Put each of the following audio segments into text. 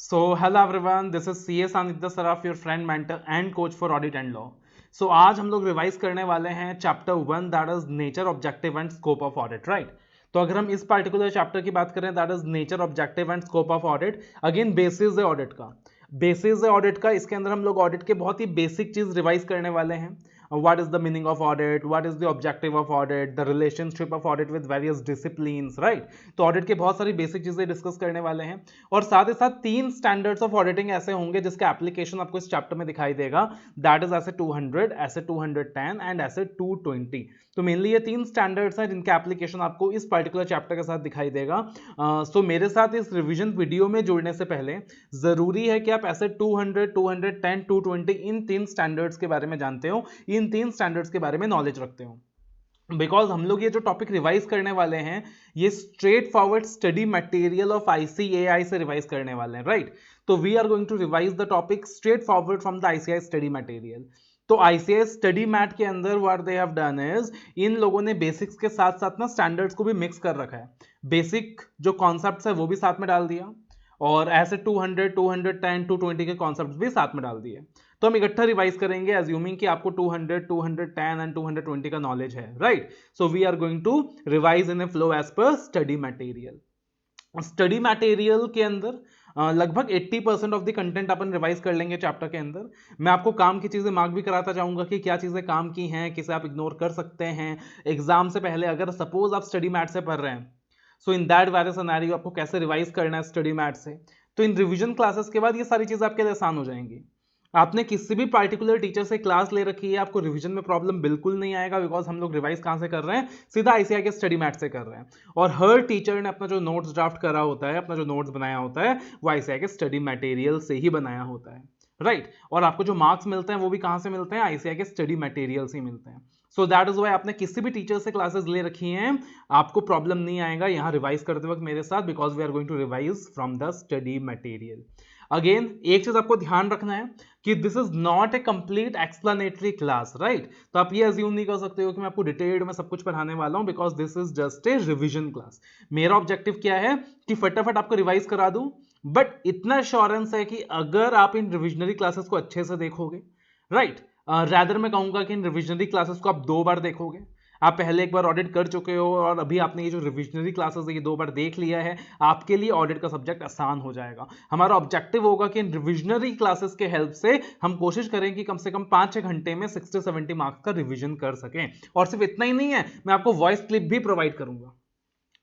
So, hello everyone, this is CS Sanidya Saraf, your friend, mentor and coach for audit and law. So, आज हम लोग revise करने वाले हैं chapter 1 that is nature objective and scope of audit, right. तो अगर हम इस पर्टिकुलर चैप्टर की बात करें that is nature objective and scope of audit, again basis है ऑडिट का। बेसिस है ऑडिट का, इसके अंदर हम लोग ऑडिट के बहुत ही बेसिक चीज रिवाइज करने वाले हैं। what is the meaning of audit, what is the objective of audit, the relationship of audit with various disciplines, right। तो ऑडिट के बहुत सारी बेसिक चीजें डिस्कस करने वाले हैं और साथ ही साथ 3 स्टैंडर्ड्स ऑफ ऑडिटिंग ऐसे होंगे जिसका एप्लीकेशन आपको इस चैप्टर में दिखाई देगा, that is SA 200, SA 210 and SA 220। तो मेनली ये 3 स्टैंडर्ड्स हैं जिनका एप्लीकेशन आपको इस पर्टिकुलर चैप्टर के साथ दिखाई देगा। सो मेरे साथ इस रिवीजन वीडियो में जुड़ने से पहले जरूरी है कि आप ऐसे 200, 210, 220 इन 3 स्टैंडर्ड्स के बारे में जानते हो, इन 3 स्टैंडर्ड्स के बारे में नॉलेज रखते हो। बिकॉज हम लोग ये जो टॉपिक रिवाइज करने वाले हैं ये straightforward study material of ICAI से रिवाइज करने वाले हैं, राइट। तो we are going to revise the topic straightforward from the ICAI study material. तो ICAI स्टडी मैट के अंदर what they have done is इन लोगों ने बेसिक्स के साथ साथ ना स्टैंडर्ड्स को भी मिक्स कर रखा है। बेसिक जो कॉन्सेप्ट्स है वो भी साथ में डाल दिया और ऐसे 200, 210, 220 के कॉन्सेप्ट्स भी साथ में डाल दिए। तो हम इकट्ठा रिवाइज करेंगे एज्यूमिंग कि आपको 200, 210 एंड 220 का नॉलेज है, right. So we are going to revise in a flow as per study material. Study material के अंदर लगभग 80% ऑफ द कंटेंट अपन रिवाइज कर लेंगे चैप्टर के अंदर। मैं आपको काम की चीजें मार्क भी कराता जाऊंगा कि क्या चीजें काम की हैं, किसे आप इग्नोर कर सकते हैं एग्जाम से पहले। अगर सपोज आप स्टडी मैट से पढ़ रहे हैं, सो इन दैट वेरी सिनेरियो आपको कैसे रिवाइज करना है स्टडी मैट से। तो इन रिवीजन क्लासेस के बाद ये सारी चीजें आपके लिए आसान हो जाएंगी। आपने किसी भी पार्टिकुलर टीचर से क्लास ले रखी है, आपको रिवीजन में प्रॉब्लम बिल्कुल नहीं आएगा, बिकॉज हम लोग रिवाइज कहां से कर रहे हैं, सीधा ICAI के स्टडी मैट से कर रहे हैं। और हर टीचर ने अपना जो नोट्स ड्राफ्ट करा होता है, अपना जो नोट्स बनाया होता है, वो ICAI के स्टडी मटेरियल से ही बनाया होता है, राइट। और आपको जो मार्क्स मिलते हैं वो भी कहां से मिलते हैं, ICAI के स्टडी मटेरियल से ही मिलते हैं। सो दैट इज वाई आपने किसी भी टीचर से क्लासेस ले रखी हैं, आपको प्रॉब्लम नहीं आएगा यहाँ रिवाइज करते वक्त मेरे साथ, because we are going to revise from the study material. Again एक चीज आपको ध्यान रखना है कि this is not a complete explanatory class, right. तो आप ये अज्यूम नहीं कर सकते हो कि मैं आपको डिटेल्ड में सब कुछ पढ़ाने वाला हूं, because this is just a revision class. मेरा ऑब्जेक्टिव क्या है कि फटाफट आपको रिवाइज करा दूं, बट इतना एश्योरेंस है कि अगर आप इन रिविजनरी क्लासेस को अच्छे से देखोगे, राइट, रैदर मैं कहूंगा कि इन रिविजनरी क्लासेस को आप 2 बार देखोगे। आप पहले एक बार ऑडिट कर चुके हो और अभी आपने ये जो रिविजनरी क्लासेस है ये 2 बार देख लिया है, आपके लिए ऑडिट का सब्जेक्ट आसान हो जाएगा। हमारा ऑब्जेक्टिव होगा कि इन रिविजनरी क्लासेस के हेल्प से हम कोशिश करें कि कम से कम 5-6 घंटे में 60 से 70 मार्क्स का रिविजन कर सकें। और सिर्फ इतना ही नहीं है, मैं आपको वॉइस क्लिप भी प्रोवाइड करूंगा,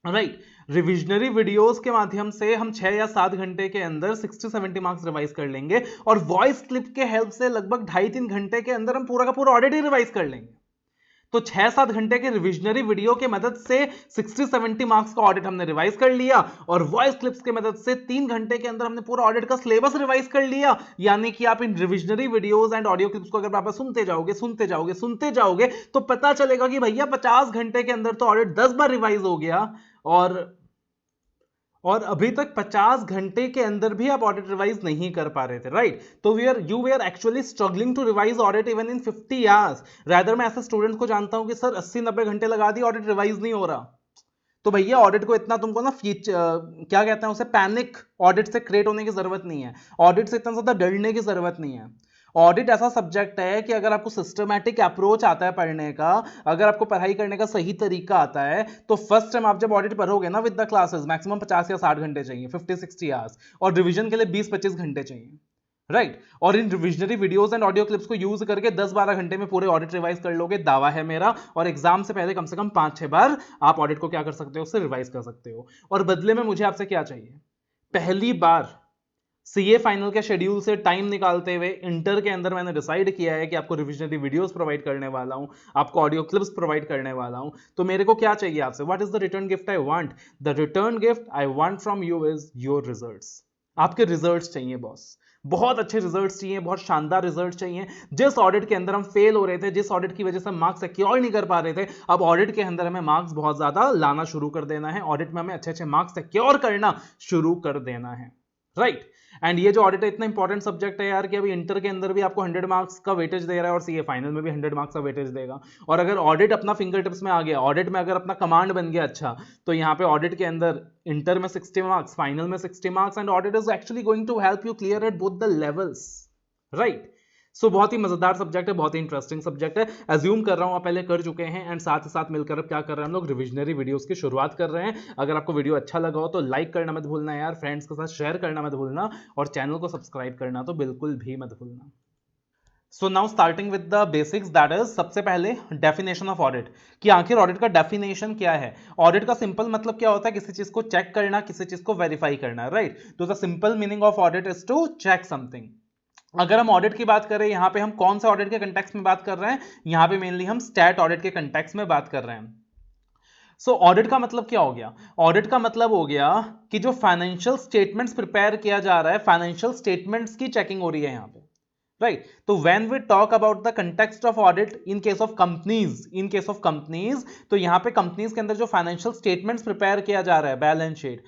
राइट। रिविजनरी वीडियोस के माध्यम से हम 6 या 7 घंटे के अंदर 60-70 मार्क्स रिवाइज कर लेंगे और वॉइस क्लिप के हेल्प से लगभग 2.5-3 घंटे के अंदर हम पूरा का पूरा ऑडिट ही रिवाइज कर लेंगे। तो 6-7 घंटे के रिविजनरी वीडियो के मदद से 60-70 मार्क्स का ऑडिट हमने रिवाइज कर लिया और वॉइस क्लिप्स के मदद से 3 घंटे के अंदर हमने पूरा ऑडिट का सिलेबस रिवाइज कर लिया। यानी कि आप इन revisionary videos and audio clips को अगर वापस सुनते जाओगे तो पता चलेगा कि भैया 50 घंटे के अंदर तो ऑडिट 10 बार रिवाइज हो गया और अभी तक 50 घंटे के अंदर भी आप ऑडिट रिवाइज नहीं कर पा रहे थे, राइट। तो you way are actually struggling to revise audit even in 50 hours. Rather मैं ऐसे स्टूडेंट्स को जानता हूं कि सर 80-90 घंटे लगा दिए, ऑडिट रिवाइज नहीं हो रहा। तो भैया ऑडिट को इतना तुमको ना क्या कहते हैं उसे, पैनिक ऑडिट से क्रिएट होने की जरूरत नहीं है, ऑडिट से इतना ज्यादा डरने की जरूरत नहीं है। ऑडिट ऐसा सब्जेक्ट है कि अगर आपको सिस्टमैटिक अप्रोच आता है पढ़ने का, अगर आपको पढ़ाई करने का सही तरीका आता है, तो फर्स्ट टाइम आप जब ऑडिट पढ़ोगे ना विद द क्लासेस, मैक्सिमम 50 या 60 घंटे चाहिए, 50-60 आवर्स, और रिवीजन के लिए 20-25 घंटे चाहिए, राइट। और इन revisionary videos and audio clips को यूज करके 10-12 घंटे में पूरे ऑडिट रिवाइज कर लोगे, दावा है मेरा। और एग्जाम से पहले कम से कम 5-6 बार आप ऑडिट को क्या कर सकते हो, उससे रिवाइज कर सकते हो। और बदले में मुझे आपसे क्या चाहिए, पहली बार CA फाइनल के शेड्यूल से टाइम निकालते हुए इंटर के अंदर मैंने डिसाइड किया है कि आपको रिविजनरी वीडियोस प्रोवाइड करने वाला हूं, आपको ऑडियो क्लिप्स प्रोवाइड करने वाला हूं। तो मेरे को क्या चाहिए आपसे, what is the return gift I want? The return gift I want from you is your results. आपके रिजल्ट्स चाहिए बॉस, बहुत अच्छे रिजल्ट्स चाहिए, बहुत शानदार रिजल्ट्स चाहिए। जिस ऑडिट के अंदर हम फेल हो रहे थे, जिस ऑडिट की वजह से हम मार्क्स सिक्योर नहीं कर पा रहे थे, अब ऑडिट के अंदर हमें मार्क्स बहुत ज्यादा लाना शुरू कर देना है, ऑडिट में हमें अच्छे अच्छे मार्क्स सिक्योर करना शुरू कर देना है, राइट। एंड ये जो ऑडिट है इतना इंपॉर्टेंट सब्जेक्ट है यार कि अभी इंटर के अंदर भी आपको 100 मार्क्स का वेटेज दे रहा है और सीए फाइनल में भी 100 मार्क्स का वेटेज देगा। और अगर ऑडिट अपना फिंगर टिप्स में आ गया, ऑडिट में अगर अपना कमांड बन गया अच्छा, तो यहाँ पे ऑडिट के अंदर इंटर में 60 मार्क्स, फाइनल में 60 marks, and audit is actually going to help you clear at both the levels, right. So बहुत ही मजेदार सब्जेक्ट है, बहुत ही इंटरेस्टिंग सब्जेक्ट है। एज्यूम कर रहा हूं आप पहले कर चुके हैं, एंड साथ ही साथ मिलकर अब क्या कर रहे हैं हम लोग, रिविजनरी वीडियोस की शुरुआत कर रहे हैं। अगर आपको वीडियो अच्छा लगा हो तो लाइक करना मत भूलना यार, फ्रेंड्स के साथ शेयर करना मत भूलना, और चैनल को सब्सक्राइब करना तो बिल्कुल भी मत भूलना। So now starting with the basics, that is सबसे पहले डेफिनेशन ऑफ ऑडिट, कि आखिर ऑडिट का डेफिनेशन क्या है। ऑडिट का सिंपल मतलब क्या होता है, किसी चीज को चेक करना, किसी चीज को वेरीफाई करना, राइट। तो the simple meaning of audit is to check something. अगर हम ऑडिट की बात करें, यहां पे हम कौन सा ऑडिट के कंटेक्स्ट में बात कर रहे हैं, यहां पे मेनली हम स्टैट ऑडिट के कंटेक्स्ट में बात कर रहे हैं। सो ऑडिट का मतलब क्या हो गया, ऑडिट का मतलब हो गया कि जो फाइनेंशियल स्टेटमेंट्स प्रिपेयर किया जा रहा है, फाइनेंशियल स्टेटमेंट्स की चेकिंग हो रही है यहां पे, राइट। तो when we talk about the context of audit in case of companies, तो यहां पे कंपनीज के अंदर जो फाइनेंशियल स्टेटमेंट्स प्रिपेयर किया जा रहा है, balance sheet,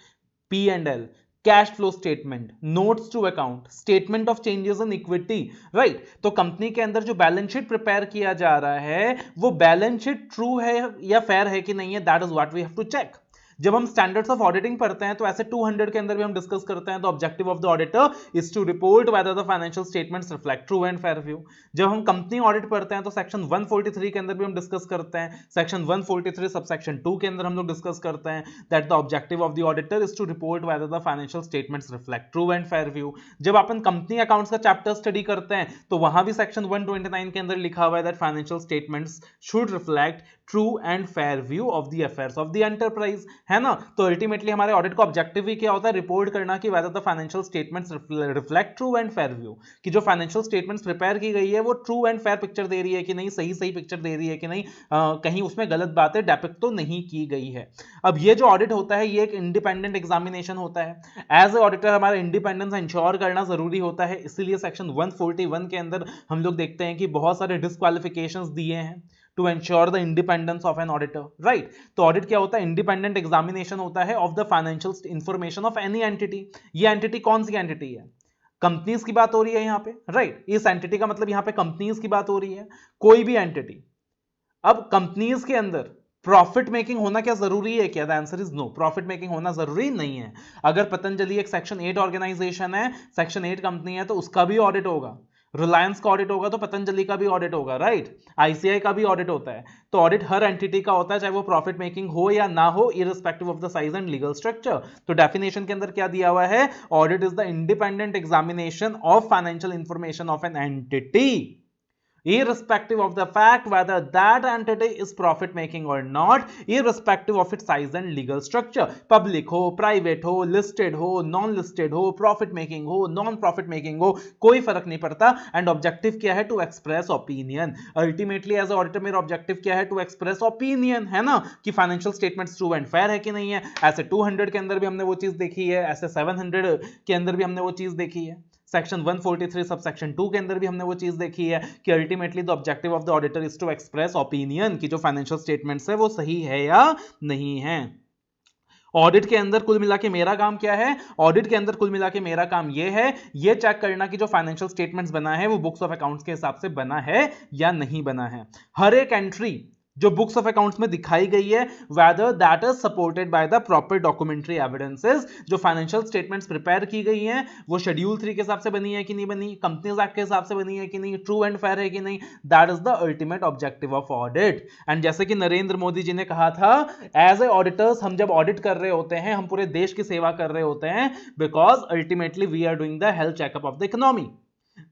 P&L, cash flow statement, notes to account, statement of changes in equity, right. तो कंपनी के अंदर जो बैलेंस शीट प्रिपेयर किया जा रहा है, वो बैलेंस शीट ट्रू है या फेयर है कि नहीं है, that is what we have to check. जब हम स्टैंडर्ड्स ऑफ ऑडिटिंग पढ़ते हैं तो ऐसे 200 के अंदर भी हम डिस्कस करते हैं, तो objective of the auditor is to report whether the financial statements reflect true and fair view. जब हम कंपनी ऑडिट पढ़ते हैं तो सेक्शन 143 के अंदर भी हम डिस्कस करते हैं, सेक्शन 143 सबसेक्शन 2 के अंदर हम लोग डिस्कस करते हैं that the objective of the auditor is to report whether the financial statements reflect true and fair view. जब अपन कंपनी अकाउंट्स का चैप्टर स्टडी करते हैं तो वहां भी सेक्शन 129 के अंदर लिखा हुआ है that financial statements should reflect true and fair view of the affairs of the enterprise, है ना। तो अल्टीमेटली हमारे ऑडिट का ऑब्जेक्टिव ही क्या होता है, रिपोर्ट करना कि weather the financial statements reflect true and fair view, कि जो फाइनेंशियल स्टेटमेंट्स प्रिपेयर की गई है वो ट्रू एंड फेयर पिक्चर दे रही है कि नहीं, सही सही पिक्चर दे रही है कि नहीं, कहीं उसमें गलत बातें डेपिक्ट तो नहीं की गई है। अब ये जो ऑडिट होता है ये एक इंडिपेंडेंट एग्जामिनेशन होता है। एज ए ऑडिटर हमारा इंडिपेंडेंस इंश्योर करना जरूरी होता है, इसीलिए सेक्शन 141 के अंदर हम लोग देखते हैं कि बहुत सारे डिस्क्वालिफिकेशंस दिए हैं to ensure the independence of an auditor, right। तो ऑडिट क्या होता है, इंडिपेंडेंट एग्जामिनेशन होता है of the financial information of any entity. ये एंटिटी कौन सी एंटिटी है, कंपनीज की बात हो रही है यहाँ पे, राइट। इस एंटिटी का मतलब यहाँ पे कंपनीज की बात हो रही है, कोई भी एंटिटी। अब कंपनीज के अंदर प्रॉफिट मेकिंग होना क्या जरूरी है क्या, the answer is no, profit making होना जरूरी नहीं है। अगर पतंजलि एक सेक्शन 8 ऑर्गेनाइजेशन है, सेक्शन 8 कंपनी है, तो उसका भी ऑडिट होगा। रिलायंस का ऑडिट होगा तो पतंजलि का भी ऑडिट होगा, राइट। आईसीआई का भी ऑडिट होता है। तो ऑडिट हर एंटिटी का होता है, चाहे वो प्रॉफिट मेकिंग हो या ना हो, irrespective of the size and legal structure. तो डेफिनेशन के अंदर क्या दिया हुआ है, audit is the independent examination of financial information of an entity irrespective of the fact whether that entity is profit making or not, irrespective of its size and legal structure, public हो, private हो, listed हो, non listed हो, profit making हो, non profit making हो, कोई फर्क नहीं पड़ता। and objective क्या है, to express opinion। ultimately as a auditor मेरा objective क्या है, to express opinion, है ना, कि financial statements true and fair है कि नहीं है। ऐसे 200 के अंदर भी हमने वो चीज देखी है, ऐसे 700 के अंदर भी हमने वो चीज देखी है, सेक्शन 143 सब सेक्शन 2 के अंदर भी हमने वो चीज देखी है कि ultimately the objective of the auditor is to express opinion कि जो फाइनेंशियल स्टेटमेंट्स है वो सही है या नहीं है। ऑडिट के अंदर कुल मिला के मेरा काम क्या है, ऑडिट के अंदर कुल मिला के मेरा काम ये है, ये चेक करना कि जो फाइनेंशियल स्टेटमेंट्स बना है वो बुक्स ऑफ अकाउंट्स के हिसाब से बना है या नहीं बना है। हर एक एंट्री जो बुक्स ऑफ अकाउंट्स में दिखाई गई है, whether that is supported by the proper documentary evidences, जो फाइनेंशियल स्टेटमेंट्स प्रिपेयर की गई हैं वो शेड्यूल 3 के हिसाब से बनी है कि नहीं बनी, कंपनीज एक्ट के हिसाब से बनी है कि नहीं, ट्रू एंड फेयर है कि नहीं, that is the ultimate objective of audit. And जैसे कि नरेंद्र मोदी जी ने कहा था, एज ए ऑडिटर्स हम जब ऑडिट कर रहे होते हैं हम पूरे देश की सेवा कर रहे होते हैं, because ultimately we are doing the health checkup of the economy.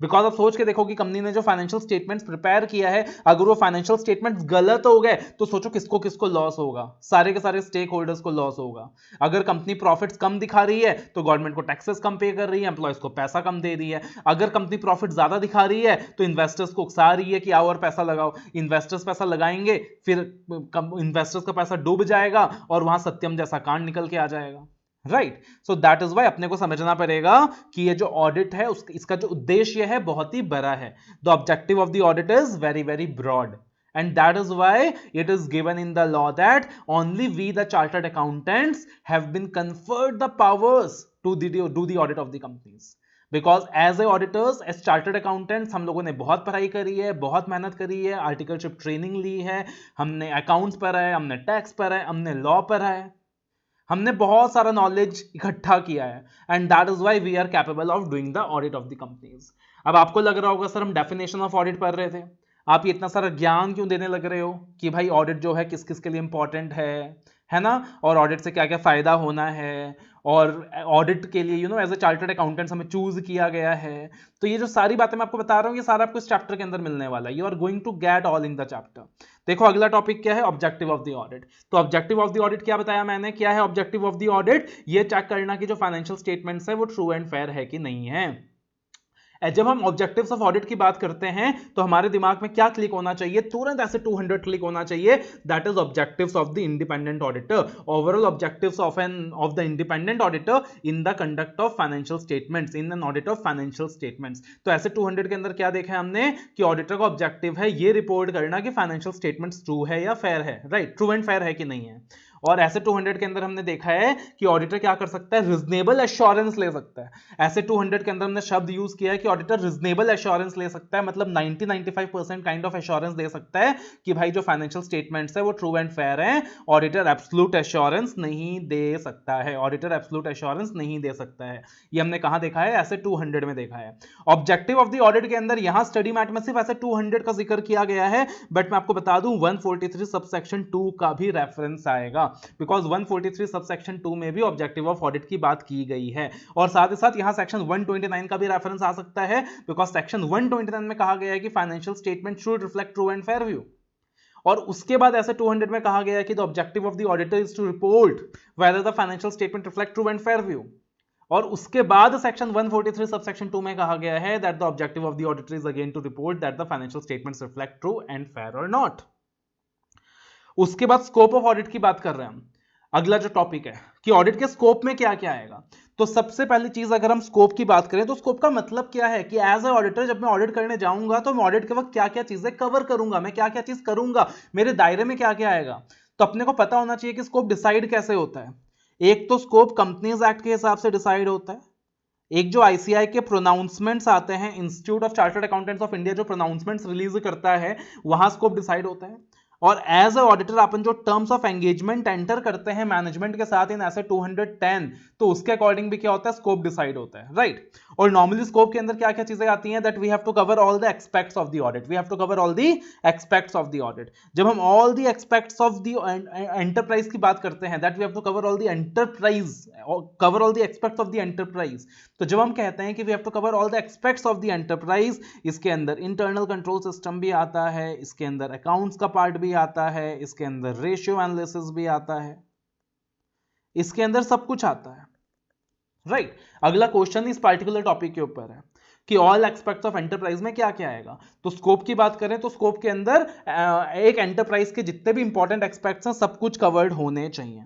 Because आप सोच के देखो कि कंपनी ने जो फाइनेंशियल स्टेटमेंट्स प्रिपेयर किया है, अगर वो फाइनेंशियल स्टेटमेंट्स गलत हो गए तो सोचो किसको किसको लॉस होगा, सारे के सारे स्टेक होल्डर्स को लॉस होगा। अगर कंपनी प्रॉफिट्स कम दिखा रही है तो गवर्नमेंट को टैक्सेस कम पे कर रही है, एम्प्लॉयज को पैसा कम दे रही है। अगर कंपनी प्रॉफिट ज्यादा दिखा रही है तो इन्वेस्टर्स को उकसा रही है कि आओ और पैसा लगाओ। इन्वेस्टर्स पैसा लगाएंगे, फिर इन्वेस्टर्स का पैसा डूब जाएगा और वहां सत्यम जैसा कांड निकल के आ जाएगा, right. So that is why अपने को समझना पड़ेगा कि ये जो ऑडिट है इसका जो उद्देश्य है बहुत ही बड़ा है। The objective of the audit is very very broad and that is why it is given in the law that only we the chartered accountants have been conferred the powers to do the audit of the companies. Because as a auditors, as chartered accountants, हम लोगों ने बहुत पढ़ाई करी है, बहुत मेहनत करी है, आर्टिकलशिप ट्रेनिंग ली है, हमने अकाउंट्स पढ़ा है, हमने टैक्स पढ़ा है, हमने लॉ पढ़ा है, हमने बहुत सारा नॉलेज इकट्ठा किया है, and that is why we are capable of doing the audit of the companies. अब आपको लग रहा होगा सर हम डेफिनेशन ऑफ ऑडिट पढ़ रहे थे, आप ये इतना सारा ज्ञान क्यों देने लग रहे हो कि भाई ऑडिट जो है किस किस के लिए इंपॉर्टेंट है ना, और ऑडिट से क्या क्या फायदा होना है, और ऑडिट के लिए एज ए चार्टर्ड अकाउंटेंट्स हमें चूज किया गया है। तो ये जो सारी बातें मैं आपको बता रहा हूँ, ये सारा आपको इस चैप्टर के अंदर मिलने वाला है। You are going to get all in the chapter. देखो अगला टॉपिक क्या है, ऑब्जेक्टिव ऑफ द ऑडिट। तो ऑब्जेक्टिव ऑफ द ऑडिट क्या बताया मैंने, क्या है ऑब्जेक्टिव ऑफ द ऑडिट? ये चेक करना कि जो फाइनेंशियल स्टेटमेंट्स है वो ट्रू एंड फेयर है कि नहीं है। जब हम ऑब्जेक्टिव्स ऑफ ऑडिट की बात करते हैं तो हमारे दिमाग में क्या क्लिक होना चाहिए, तुरंत ऐसे 200 क्लिक होना चाहिए, that is objectives of the independent auditor, overall objectives of the independent auditor in the conduct of financial statements, in an audit of financial statements. तो ऐसे 200 के अंदर क्या देखा है हमने कि ऑडिटर का ऑब्जेक्टिव है ये रिपोर्ट करना कि फाइनेंशियल स्टेटमेंट्स ट्रू है या फेयर है, राइट, ट्रू एंड फेयर है कि नहीं है। और ऐसे 200 के अंदर हमने देखा है कि ऑडिटर क्या कर सकता है, रीजनेबल एश्योरेंस ले सकता है। ऐसे 200 के अंदर हमने शब्द यूज किया है कि ऑडिटर रीजनेबल एश्योरेंस ले सकता है, मतलब 90-95% काइंड ऑफ एश्योरेंस दे सकता है कि भाई जो फाइनेंशियल स्टेटमेंट्स है वो ट्रू एंड फेयर है। ऑडिटर एब्सोल्यूट एश्योरेंस नहीं दे सकता है, ऑडिटर एब्सोल्यूट एश्योरेंस नहीं दे सकता है। ये हमने कहां देखा है, ऐसे 200 में देखा है। ऑब्जेक्टिव ऑफ द ऑडिट के अंदर यहां स्टडी मैट में सिर्फ ऐसे 200 का जिक्र किया गया है, बट मैं आपको बता दूं 143 सबसेक्शन 2 का भी रेफरेंस आएगा, बिकॉज 143 सबसेक्शन 2 में भी ऑब्जेक्टिव ऑफ ऑडिट की बात की गई है। और साथ ही साथ यहां सेक्शन 129 का भी रेफरेंस आ सकता है, बिकॉज सेक्शन 129 में कहा गया है कि financial statement should reflect true and fair view. और उसके बाद ऐसे 200 में कहा गया है कि the objective of the auditor is to report whether the financial statement reflect true and fair view. और उसके बाद सेक्शन 143 सबसेक्शन 2 में कहा गया है that the objective of the auditor is again to report that the financial statements reflect true and fair और not. उसके बाद स्कोप ऑफ ऑडिट की बात कर रहे हैं हम। अगला जो टॉपिक है कि ऑडिट के स्कोप में क्या क्या आएगा। तो सबसे पहली चीज अगर हम स्कोप की बात करें तो स्कोप का मतलब क्या है कि एज ए ऑडिटर जब मैं ऑडिट करने जाऊंगा तो मैं ऑडिट के वक्त क्या क्या चीजें कवर करूंगा, मैं क्या क्या चीज करूंगा, मेरे दायरे में क्या क्या आएगा। तो अपने को पता होना चाहिए कि स्कोप डिसाइड कैसे होता है। एक तो स्कोप कंपनीज एक्ट के हिसाब से डिसाइड होता है, एक जो आईसीआई के प्रोनाउंसमेंट्स आते हैं, institute of chartered accountants of India जो प्रोनाउंसमेंट्स रिलीज करता है वहां स्कोप डिसाइड होता है। और एज ए ऑडिटर अपन जो टर्म्स ऑफ एंगेजमेंट एंटर करते हैं मैनेजमेंट के साथ इन ऐसे 210, तो उसके अकॉर्डिंग भी क्या होता है, स्कोप डिसाइड होता है, राइट। और नॉर्मली स्कोप के अंदर क्या क्या चीजें आती हैं, that we have to cover all the aspects of the audit, we have to cover all the aspects of the audit. जब हम all the aspects of the enterprise की बात करते हैं, that we have to cover all the enterprise, cover all the aspects of the enterprise. तो जब हम कहते हैं कि we have to cover all the aspects of the enterprise, इसके अंदर इंटरनल कंट्रोल सिस्टम भी आता है, इसके अंदर अकाउंट्स का पार्ट भी आता है, इसके अंदर रेशियो एनालिसिस भी आता है, इसके अंदर सब कुछ आता है, राइट। अगला क्वेश्चन इस पार्टिकुलर टॉपिक के ऊपर है कि ऑल एस्पेक्ट्स ऑफ एंटरप्राइज में क्या क्या आएगा। तो स्कोप की बात करें तो स्कोप के अंदर एक एंटरप्राइज के जितने भी इंपॉर्टेंट एस्पेक्ट्स हैं सब कुछ कवर्ड होने चाहिए।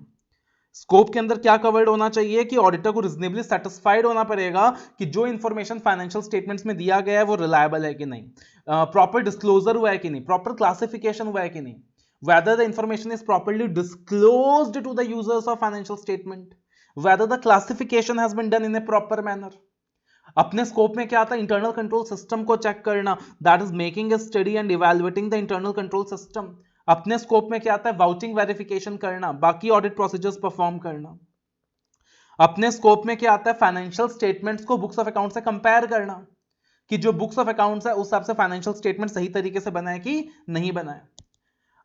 स्कोप के अंदर क्या कवर्ड होना चाहिए कि ऑडिटर को रीजनेबली सेटिस्फाइड होना पड़ेगा कि जो इंफॉर्मेशन फाइनेंशियल स्टेटमेंट्स में दिया गया है वो रिलायबल है कि नहीं, प्रॉपर डिस्क्लोजर हुआ है कि नहीं, प्रॉपर क्लासिफिकेशन हुआ है कि नहीं, whether the information is properly disclosed to the users of financial statement, whether the classification has been done in a proper manner। अपने स्कोप में क्या आता है, इंटरनल कंट्रोल सिस्टम को चेक करना, that is making a study and evaluating the internal control system. अपने scope में क्या आता है, वाउचिंग वेरिफिकेशन करना, बाकी ऑडिट प्रोसीजर्स परफॉर्म करना। अपने स्कोप में क्या आता है, फाइनेंशियल स्टेटमेंट्स को बुक्स ऑफ अकाउंट से कंपेयर करना कि जो बुक्स ऑफ अकाउंट्स है उस हिसाब से फाइनेंशियल स्टेटमेंट सही तरीके से बना है कि नहीं बना है।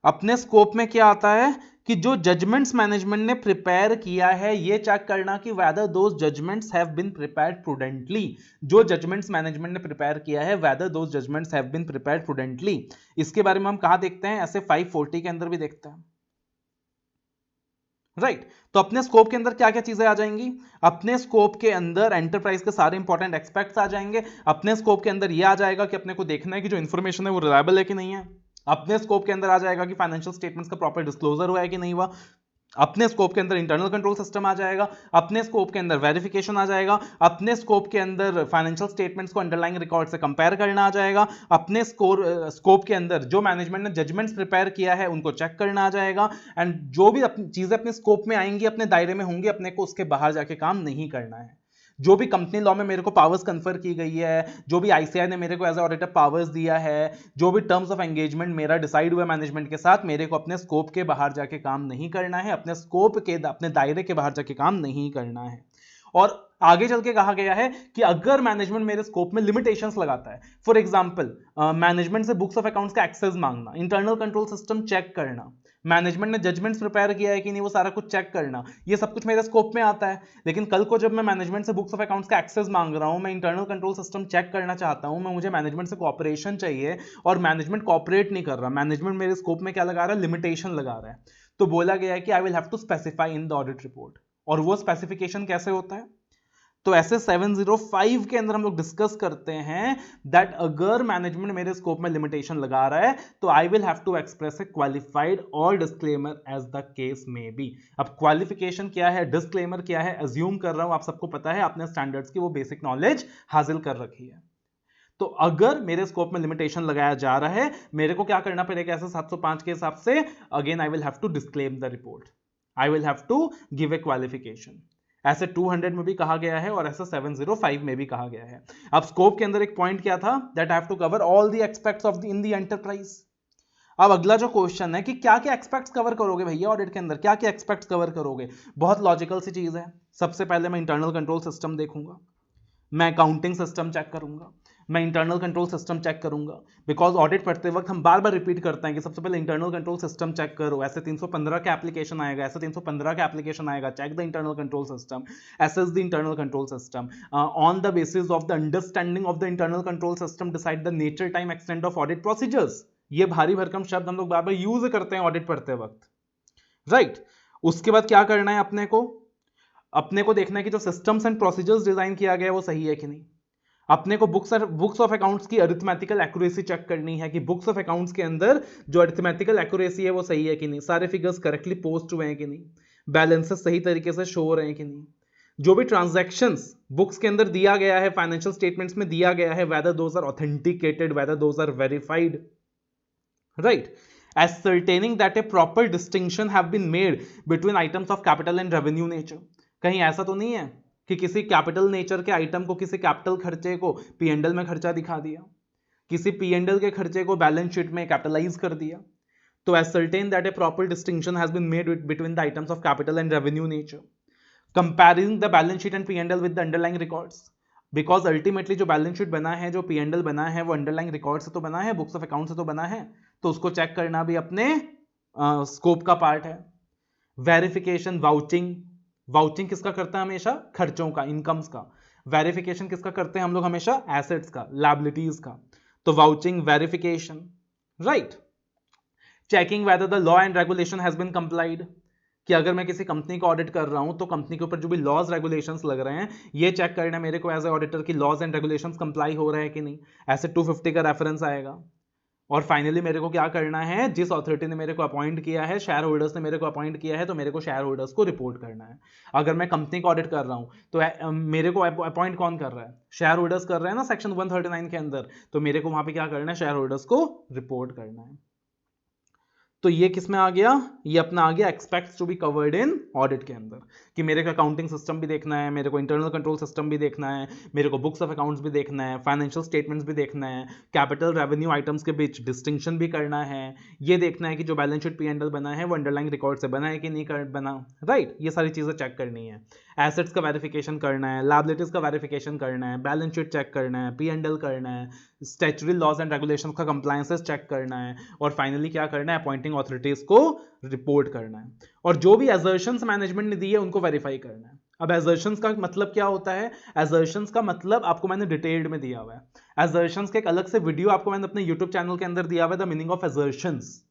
अपने स्कोप में क्या आता है कि जो जजमेंट्स मैनेजमेंट ने प्रिपेयर किया है ये चेक करना कि whether those judgments have been prepared prudently. जो जजमेंट्स मैनेजमेंट ने प्रिपेयर किया है whether those judgments have been prepared prudently. इसके बारे में हम कहां देखते हैं, ऐसे 540 के अंदर भी देखते हैं, राइट। तो अपने स्कोप के अंदर क्या क्या चीजें आ जाएंगी, अपने स्कोप के अंदर एंटरप्राइज के सारे इंपॉर्टेंट एक्सपेक्ट्स आ जाएंगे। अपने स्कोप के अंदर यह आ जाएगा कि अपने को देखना है कि जो इंफॉर्मेशन है वो रिलायबल है कि नहीं है। अपने स्कोप के अंदर आ जाएगा कि फाइनेंशियल स्टेटमेंट्स का प्रॉपर डिस्क्लोजर हुआ है कि नहीं हुआ। अपने स्कोप के अंदर इंटरनल कंट्रोल सिस्टम आ जाएगा, अपने स्कोप के अंदर वेरिफिकेशन आ जाएगा, अपने स्कोप के अंदर फाइनेंशियल स्टेटमेंट्स को अंडरलाइंग रिकॉर्ड से कंपेयर करना आ जाएगा, अपने स्कोप के अंदर जो मैनेजमेंट ने जजमेंट्स प्रिपेयर किया है उनको चेक करना आ जाएगा। एंड जो भी चीजें अपने स्कोप में आएंगी, अपने दायरे में होंगी, अपने को उसके बाहर जाके काम नहीं करना है। जो भी कंपनी लॉ में मेरे को पावर्स कन्फर की गई है, जो भी आईसीआई ने मेरे को एज ऑडिटर पावर्स दिया है, जो भी टर्म्स ऑफ एंगेजमेंट मेरा डिसाइड हुआ मैनेजमेंट के साथ, मेरे को अपने स्कोप के बाहर जाके काम नहीं करना है, अपने स्कोप के अपने दायरे के बाहर जाके काम नहीं करना है। और आगे चल के कहा गया है कि अगर मैनेजमेंट मेरे स्कोप में लिमिटेशंस लगाता है, फॉर एग्जांपल मैनेजमेंट से बुक्स ऑफ अकाउंट्स का एक्सेस मांगना, इंटरनल कंट्रोल सिस्टम चेक करना, मैनेजमेंट ने जजमेंट्स प्रिपेयर किया है कि नहीं वो सारा कुछ चेक करना, ये सब कुछ मेरे स्कोप में आता है। लेकिन कल को जब मैं मैनेजमेंट से बुक्स ऑफ अकाउंट्स का एक्सेस मांग रहा हूं, मैं इंटरनल कंट्रोल सिस्टम चेक करना चाहता हूं, मैं मुझे मैनेजमेंट से कोऑपरेशन चाहिए और मैनेजमेंट कोऑपरेट नहीं कर रहा, मैनेजमेंट मेरे स्कोप में क्या लगा रहा है, लिमिटेशन लगा रहा है, तो बोला गया है कि I will have to specify in the audit report. और वो स्पेसिफिकेशन कैसे होता है, तो ऐसे 705 के अंदर हम लोग डिस्कस करते हैं दैट अगर मैनेजमेंट मेरे स्कोप में लिमिटेशन लगा रहा है तो I will have to express a qualified और disclaimer as the case may be. अब क्वालिफिकेशन क्या है, डिस्क्लेमर क्या है, अज्यूम कर रहा हूं आप सबको पता है, आपने स्टैंडर्ड्स की वो बेसिक नॉलेज हासिल कर रखी है। तो अगर मेरे स्कोप में लिमिटेशन लगाया जा रहा है, मेरे को क्या करना पड़ेगा, ऐसे 705 के हिसाब से again I will have to disclaim the report, I will have to give a qualification. ऐसे 200 में भी कहा गया है और ऐसे 705 में भी कहा गया है। अब स्कोप के अंदर एक पॉइंट क्या था, that I have to cover all the aspects of in the enterprise. अब अगला जो क्वेश्चन है कि क्या क्या एस्पेक्ट्स कवर करोगे भैया ऑडिट के अंदर, क्या क्या एस्पेक्ट्स कवर करोगे, बहुत लॉजिकल सी चीज है। सबसे पहले मैं इंटरनल कंट्रोल सिस्टम देखूंगा, मैं अकाउंटिंग सिस्टम चेक करूंगा, मैं इंटरनल कंट्रोल सिस्टम चेक करूंगा, बिकॉज ऑडिट पढ़ते वक्त हम बार बार रिपीट करते हैं कि सबसे पहले इंटरनल कंट्रोल सिस्टम चेक करो। ऐसे 315 का एप्लीकेशन आएगा, ऐसे 315 का एप्लीकेशन आएगा, check the internal control system, assess the internal control system, on the basis of the understanding of the internal control system decide the nature, time, extent of audit procedures. ये भारी भरकम शब्द हम लोग बार बार यूज करते हैं audit पढ़ते वक्त, राइट। उसके बाद क्या करना है, अपने को देखना है कि जो सिस्टम्स एंड प्रोसीजर्स डिजाइन किया गया है वो सही है कि नहीं। अपने को बुक्स ऑफ अकाउंट्स की अरिथमेटिकल एक्यूरेसी चेक करनी है कि बुक्स ऑफ अकाउंट्स के अंदर जो अरिथमेटिकल एक्यूरेसी है वो सही है कि नहीं, सारे फिगर्स करेक्टली पोस्ट हुए हैं कि नहीं, बैलेंसेस सही तरीके से शो हो रहे हैं कि नहीं, जो भी ट्रांजैक्शंस बुक्स के अंदर दिया गया है, फाइनेंशियल स्टेटमेंट्स में दिया गया है, whether those are authenticated, whether those are verified, right. ascertaining that a proper distinction have been made between items of capital and revenue nature। कहीं ऐसा तो नहीं है कि किसी कैपिटल नेचर के आइटम को, किसी कैपिटल खर्चे को पीएनडल में खर्चा दिखा दिया, किसी पीएनडल के खर्चे को बैलेंस शीट में कैपिटलाइज कर दिया। तो ascertain that a proper distinction has been made between the items of capital and revenue nature, comparing the balance sheet and P&L with the underlying records, because ultimately जो balance sheet बना है, जो पीएनडल बना है, वो अंडरलाइंग रिकॉर्ड से तो बना है, बुक्स ऑफ अकाउंट से तो बना है, तो उसको चेक करना भी अपने स्कोप का पार्ट है। वेरिफिकेशन, वाउचिंग किसका करता है हमेशा, खर्चों का, इनकम्स का। वेरिफिकेशन किसका करते हैं हम लोग हमेशा, एसेट्स का, लायबिलिटीज का। तो vouching, verification, right. Checking whether the law and regulation has been complied, कि अगर मैं किसी कंपनी को ऑडिट कर रहा हूं तो कंपनी के ऊपर जो भी लॉज रेगुलेशंस लग रहे हैं, ये चेक करना मेरे को एज ए ऑडिटर की लॉज एंड रेगुलेशंस कंप्लाई हो रहे हैं कि नहीं। ऐसे 250 का रेफरेंस आएगा। और फाइनली मेरे को क्या करना है, जिस अथॉरिटी ने मेरे को अपॉइंट किया है, शेयर होल्डर्स ने मेरे को अपॉइंट किया है, तो मेरे को शेयर होल्डर्स को रिपोर्ट करना है। अगर मैं कंपनी को ऑडिट कर रहा हूं तो मेरे को अपॉइंट कौन कर रहा है, शेयर होल्डर्स कर रहे हैं ना सेक्शन 139 के अंदर, तो मेरे को वहां पे क्या करना है, शेयर होल्डर्स को रिपोर्ट करना है। तो ये किस में आ गया, ये अपना आ गया aspects to be covered in audit के अंदर, कि मेरे को अकाउंटिंग सिस्टम भी देखना है, मेरे को इंटरनल कंट्रोल सिस्टम भी देखना है, मेरे को बुक्स ऑफ अकाउंट्स भी देखना है, फाइनेंशियल स्टेटमेंट्स भी देखना है, कैपिटल रेवेन्यू आइटम्स के बीच डिस्टिंक्शन भी करना है, ये देखना है कि जो बैलेंस शीट पीएनडल बना है वो अंडरलाइंग रिकॉर्ड से बना है कि नहीं बना, राइट। ये सारी चीजें चेक करनी है। एसेट्स का वेरिफिकेशन करना है, लायबिलिटीज का वेरिफिकेशन करना है, बैलेंस शीट चेक करना है, पीएनडल करना है, स्टैट्यूटरी लॉज एंड रेगुलेशंस का कंप्लायंसेस चेक करना है, और फाइनली क्या करना है, अपॉइंटिंग अथॉरिटीज को रिपोर्ट करना है। और जो भी असर्शंस मैनेजमेंट ने दी है उनको वेरीफाई करना है। अब असर्शंस का मतलब क्या होता है, असर्शंस का मतलब आपको मैंने डिटेल्ड में दिया हुआ है। असर्शंस के एक अलग से वीडियो आपको मैंने अपने यूट्यूब चैनल के अंदर दिया हुआ है, the meaning of assertions,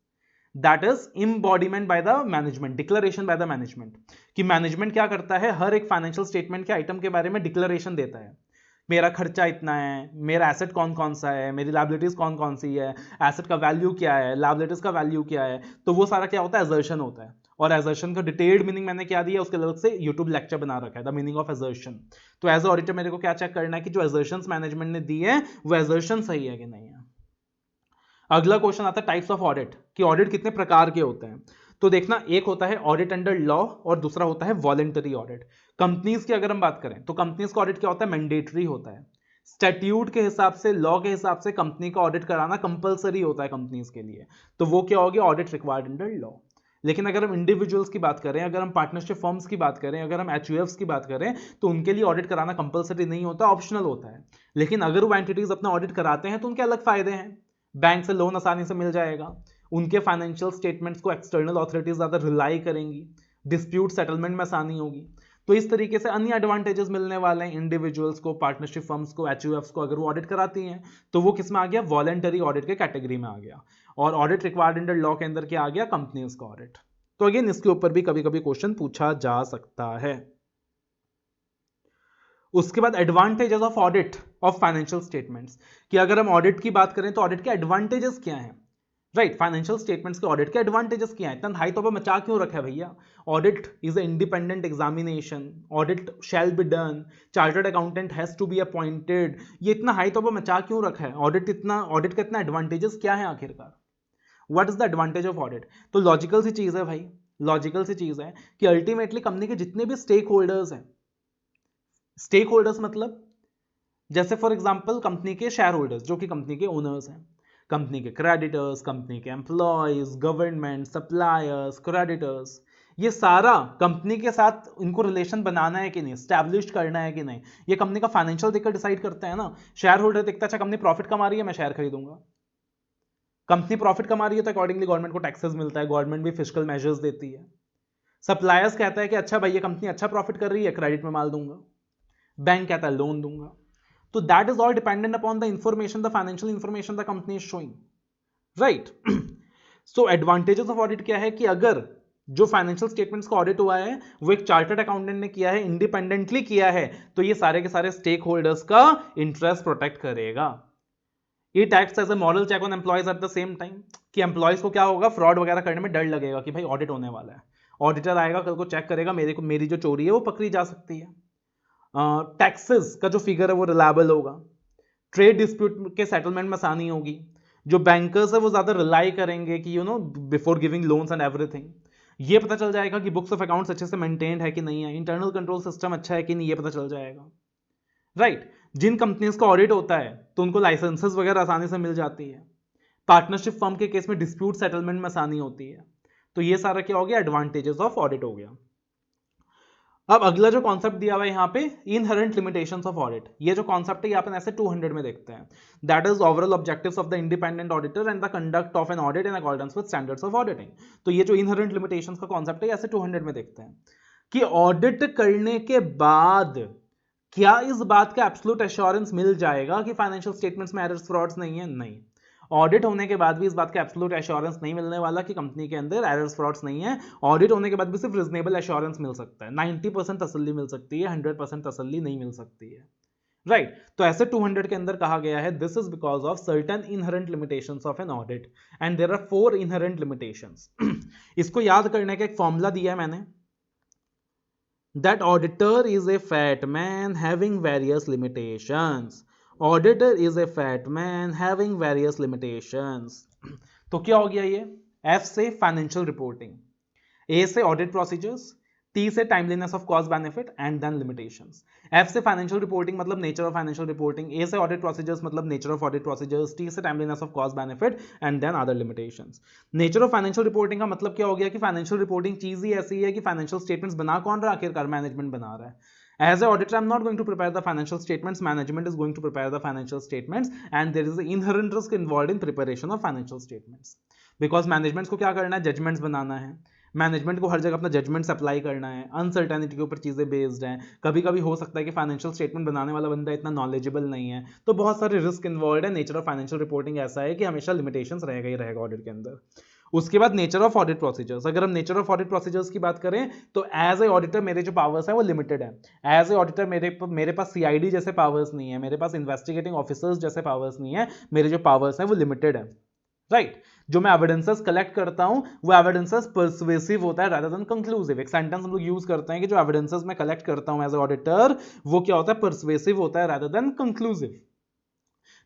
that is embodiment by the management, declaration by the management. कि मैनेजमेंट क्या करता है, हर एक फाइनेंशियल स्टेटमेंट के आइटम के बारे में डिक्लेरेशन देता है। मेरा खर्चा इतना है, मेरा एसेट कौन कौन सा है, मेरी लायबिलिटीज कौन कौन सी है, एसेट का वैल्यू क्या है, लायबिलिटीज का वैल्यू क्या है, तो वो सारा क्या होता है, असर्शन होता है। और असर्शन का डिटेल्ड मीनिंग मैंने क्या दिया, उसके अलग से यूट्यूब लेक्चर बना रखा है, द मीनिंग ऑफ असर्शन। तो एज अ ऑडिटर मेरे को क्या चेक करना है कि जो असर्शंस मैनेजमेंट ने दी है वो असर्शन सही है कि नहीं है। अगला क्वेश्चन आता है टाइप्स ऑफ ऑडिट, कि ऑडिट कितने प्रकार के होते हैं। तो देखना, एक होता है ऑडिट अंडर लॉ और दूसरा होता है वॉलेंटरी ऑडिट। कंपनीज की अगर हम बात करें तो कंपनीज का ऑडिट क्या होता है, मैंडेटरी होता है। स्टैट्यूट के हिसाब से, लॉ के हिसाब से कंपनी का ऑडिट कराना कंपलसरी होता है कंपनीज के लिए, तो वो क्या हो गया, ऑडिट रिक्वायर्ड अंडर लॉ। लेकिन अगर हम इंडिविजुअल्स की बात करें, अगर हम पार्टनरशिप फर्म्स की बात करें, अगर हम एचयूएफ्स की बात करें, तो उनके लिए ऑडिट कराना कंपलसरी नहीं होता, ऑप्शनल होता है। लेकिन अगर वो एंटिटीज अपना ऑडिट कराते हैं तो उनके अलग फायदे हैं। बैंक से लोन आसानी से मिल जाएगा, उनके फाइनेंशियल स्टेटमेंट्स को एक्सटर्नल अथॉरिटीज ज्यादा रिलाई करेंगी, डिस्प्यूट सेटलमेंट में आसानी होगी। तो इस तरीके से अन्य एडवांटेजेस मिलने वाले हैं इंडिविजुअल्स को, पार्टनरशिप फर्म्स को, एचयूएफ्स को, अगर वो ऑडिट कराती हैं तो वो किस में आ गया, वॉलंटरी ऑडिट के कैटेगरी में आ गया। और ऑडिट रिक्वायर्ड अंडर लॉ के अंदर क्या आ गया, कंपनीज का ऑडिट। तो अगेन इसके ऊपर भी कभी कभी क्वेश्चन पूछा जा सकता है। उसके बाद advantages of audit of financial statements, कि अगर हम ऑडिट की बात करें तो ऑडिट के एडवांटेजेस क्या हैं, राइट। फाइनेंशियल स्टेटमेंट्स के ऑडिट के एडवांटेजेस क्या है, इतना हाई तो पे मचा क्यों रखा है भैया। Audit is a independent examination, audit shall be done, chartered accountant has to be appointed, ये इतना हाई तो पे मचा क्यों रखा है, ऑडिट का इतना एडवांटेजेस क्या है आखिरकार, what is the advantage of audit. तो लॉजिकल सी चीज है भाई, लॉजिकल सी चीज है कि अल्टीमेटली कंपनी के जितने भी स्टेक होल्डर्स हैं, स्टेक होल्डर्स मतलब जैसे फॉर एग्जांपल कंपनी के शेयर होल्डर्स जो कि कंपनी के ओनर्स हैं, कंपनी के क्रेडिटर्स, कंपनी के एम्प्लॉयज, गवर्नमेंट, सप्लायर्स, क्रेडिटर्स, ये सारा कंपनी के साथ इनको रिलेशन बनाना है कि नहीं, स्टैब्लिश करना है कि नहीं, ये कंपनी का फाइनेंशियल देखकर डिसाइड करते हैं ना। शेयर होल्डर देखता है अच्छा कंपनी प्रॉफिट कमा रही है, मैं शेयर खरीदूंगा। कंपनी प्रॉफिट कमा रही है तो अकॉर्डिंगली गवर्नमेंट को टैक्सेस मिलता है, गवर्नमेंट भी फिस्कल मेजर्स देती है। सप्लायर्स कहता है कि अच्छा भाई ये कंपनी अच्छा प्रॉफिट कर रही है, क्रेडिट में माल दूंगा। बैंक कहता है लोन दूंगा। तो that is all dependent upon the information, the financial information the company is showing, right. So advantages of audit क्या है कि अगर जो फाइनेंशियल स्टेटमेंट्स का ऑडिट हुआ है वो एक चार्टर्ड अकाउंटेंट ने किया है, इंडिपेंडेंटली किया है, तो ये सारे के सारे स्टेक होल्डर्स का इंटरेस्ट प्रोटेक्ट करेगा। It acts as a moral check on employees at the same time, कि एम्प्लॉयज को क्या होगा, फ्रॉड वगैरह करने में डर लगेगा कि भाई ऑडिट होने वाला है, ऑडिटर आएगा कल को चेक करेगा, मेरी जो चोरी है वो पकड़ी जा सकती है। टैक्सेस का जो फिगर है वो रिलायबल होगा, ट्रेड डिस्प्यूट के सेटलमेंट में आसानी होगी, जो बैंकर्स है वो ज्यादा रिलाई करेंगे कि before giving loans and everything, ये पता चल जाएगा कि बुक्स ऑफ अकाउंट्स अच्छे से मेंटेन्ड है कि नहीं है, इंटरनल कंट्रोल सिस्टम अच्छा है कि नहीं, ये पता चल जाएगा, राइट। जिन कंपनीज का ऑडिट होता है तो उनको लाइसेंसेस वगैरह आसानी से मिल जाती है, पार्टनरशिप फर्म के केस में डिस्प्यूट सेटलमेंट में आसानी होती है। तो ये सारा क्या हो गया, एडवांटेजेस ऑफ ऑडिट हो गया। अब अगला जो कॉन्सेप्ट दिया हुआ है यहाँ पे, इनहेरेंट लिमिटेशंस ऑफ ऑडिट, ये जो कॉन्सेप्ट है ये अपन ऐसे 200 में देखते हैं, that is overall objectives of the independent auditor and the conduct of an audit in accordance with standards of auditing. तो ये जो इनहेरेंट लिमिटेशंस का कॉन्सेप्ट है ऐसे 200 में देखते हैं कि ऑडिट करने के बाद क्या इस बात का एब्सोल्यूट एश्योरेंस मिल जाएगा कि फाइनेंशियल स्टेटमेंट्स में एरर्स, फ्रॉड्स नहीं है, नहीं। ऑडिट होने के बाद भी इस बात का एब्सोल्यूट एश्योरेंस नहीं मिलने वाला कि कंपनी के अंदर एरर्स, फ्रॉड्स नहीं है। ऑडिट होने के बाद भी सिर्फ रीजनेबल एश्योरेंस मिल सकता है, 90% तसल्ली मिल सकती है, 100% तसल्ली नहीं मिल सकती है, राइट। तो ऐसे 200 के अंदर कहा गया है this is because of certain inherent limitations of an audit and there are 4 inherent limitations. इसको याद करने का एक फॉर्मूला दिया है मैंने, that auditor is a fat man having various limitations. Auditor is a fat man having various limitations. तो क्या हो गया ये, F से फाइनेंशियल रिपोर्टिंग, A से ऑडिट प्रोसीजर्स, T से timeliness of cost benefit and then limitations. F से financial reporting मतलब nature of financial reporting, A से ऑडिट प्रोसीजर्स मतलब nature of audit procedures, T से timeliness of cost benefit and then other limitations. Nature of financial reporting का मतलब क्या हो गया कि फाइनेंशियल रिपोर्टिंग चीज ही ऐसी है कि फाइनेंशियल स्टेटमेंट्स बना कौन रहा, आखिरकार मैनेजमेंट बना रहा है। As an auditor, I'm not going to prepare the financial statements. Management is going to prepare the financial statements, and there is an inherent risk involved in preparation of financial statements. Because management को क्या करना है, judgements बनाना है, management को हर जगह अपना judgements apply करना है, अनसर्टेनिटी के ऊपर चीजें बेस्ड हैं। कभी कभी हो सकता है कि फाइनेंशियल स्टेटमेंट बनाने वाला बंदा इतना नॉलेजेबल नहीं है, तो बहुत सारे रिस्क इन्वॉल्व है। नेचर ऑफ फाइनेंशियल रिपोर्टिंग ऐसा है कि हमेशा लिमिटेशंस रहेगा ही रहेगा ऑडिट के अंदर। उसके बाद नेचर ऑफ ऑडिट प्रोसीजर्स, अगर हम नेचर ऑफ ऑडिट प्रोसीजर्स की बात करें तो एज ए ऑडिटर मेरे जो पावर्स है वो लिमिटेड है। एज ए ऑडिटर मेरे पास सीआईडी जैसे पावर्स नहीं है, मेरे पास इन्वेस्टिगेटिंग ऑफिसर्स जैसे पावर्स नहीं है, मेरे जो पावर्स है वो लिमिटेड है, राइट। जो मैं एविडेंसेस कलेक्ट करता हूं वो एविडेंसेस पर्सुएसिव होता है रादर देन कंक्लूसिव। एक सेंटेंस हम लोग यूज करते हैं कि जो एविडेंसेस मैं कलेक्ट करता हूं एज ए ऑडिटर वो क्या होता है, पर्सुएसिव होता है रादर देन कंक्लूसिव।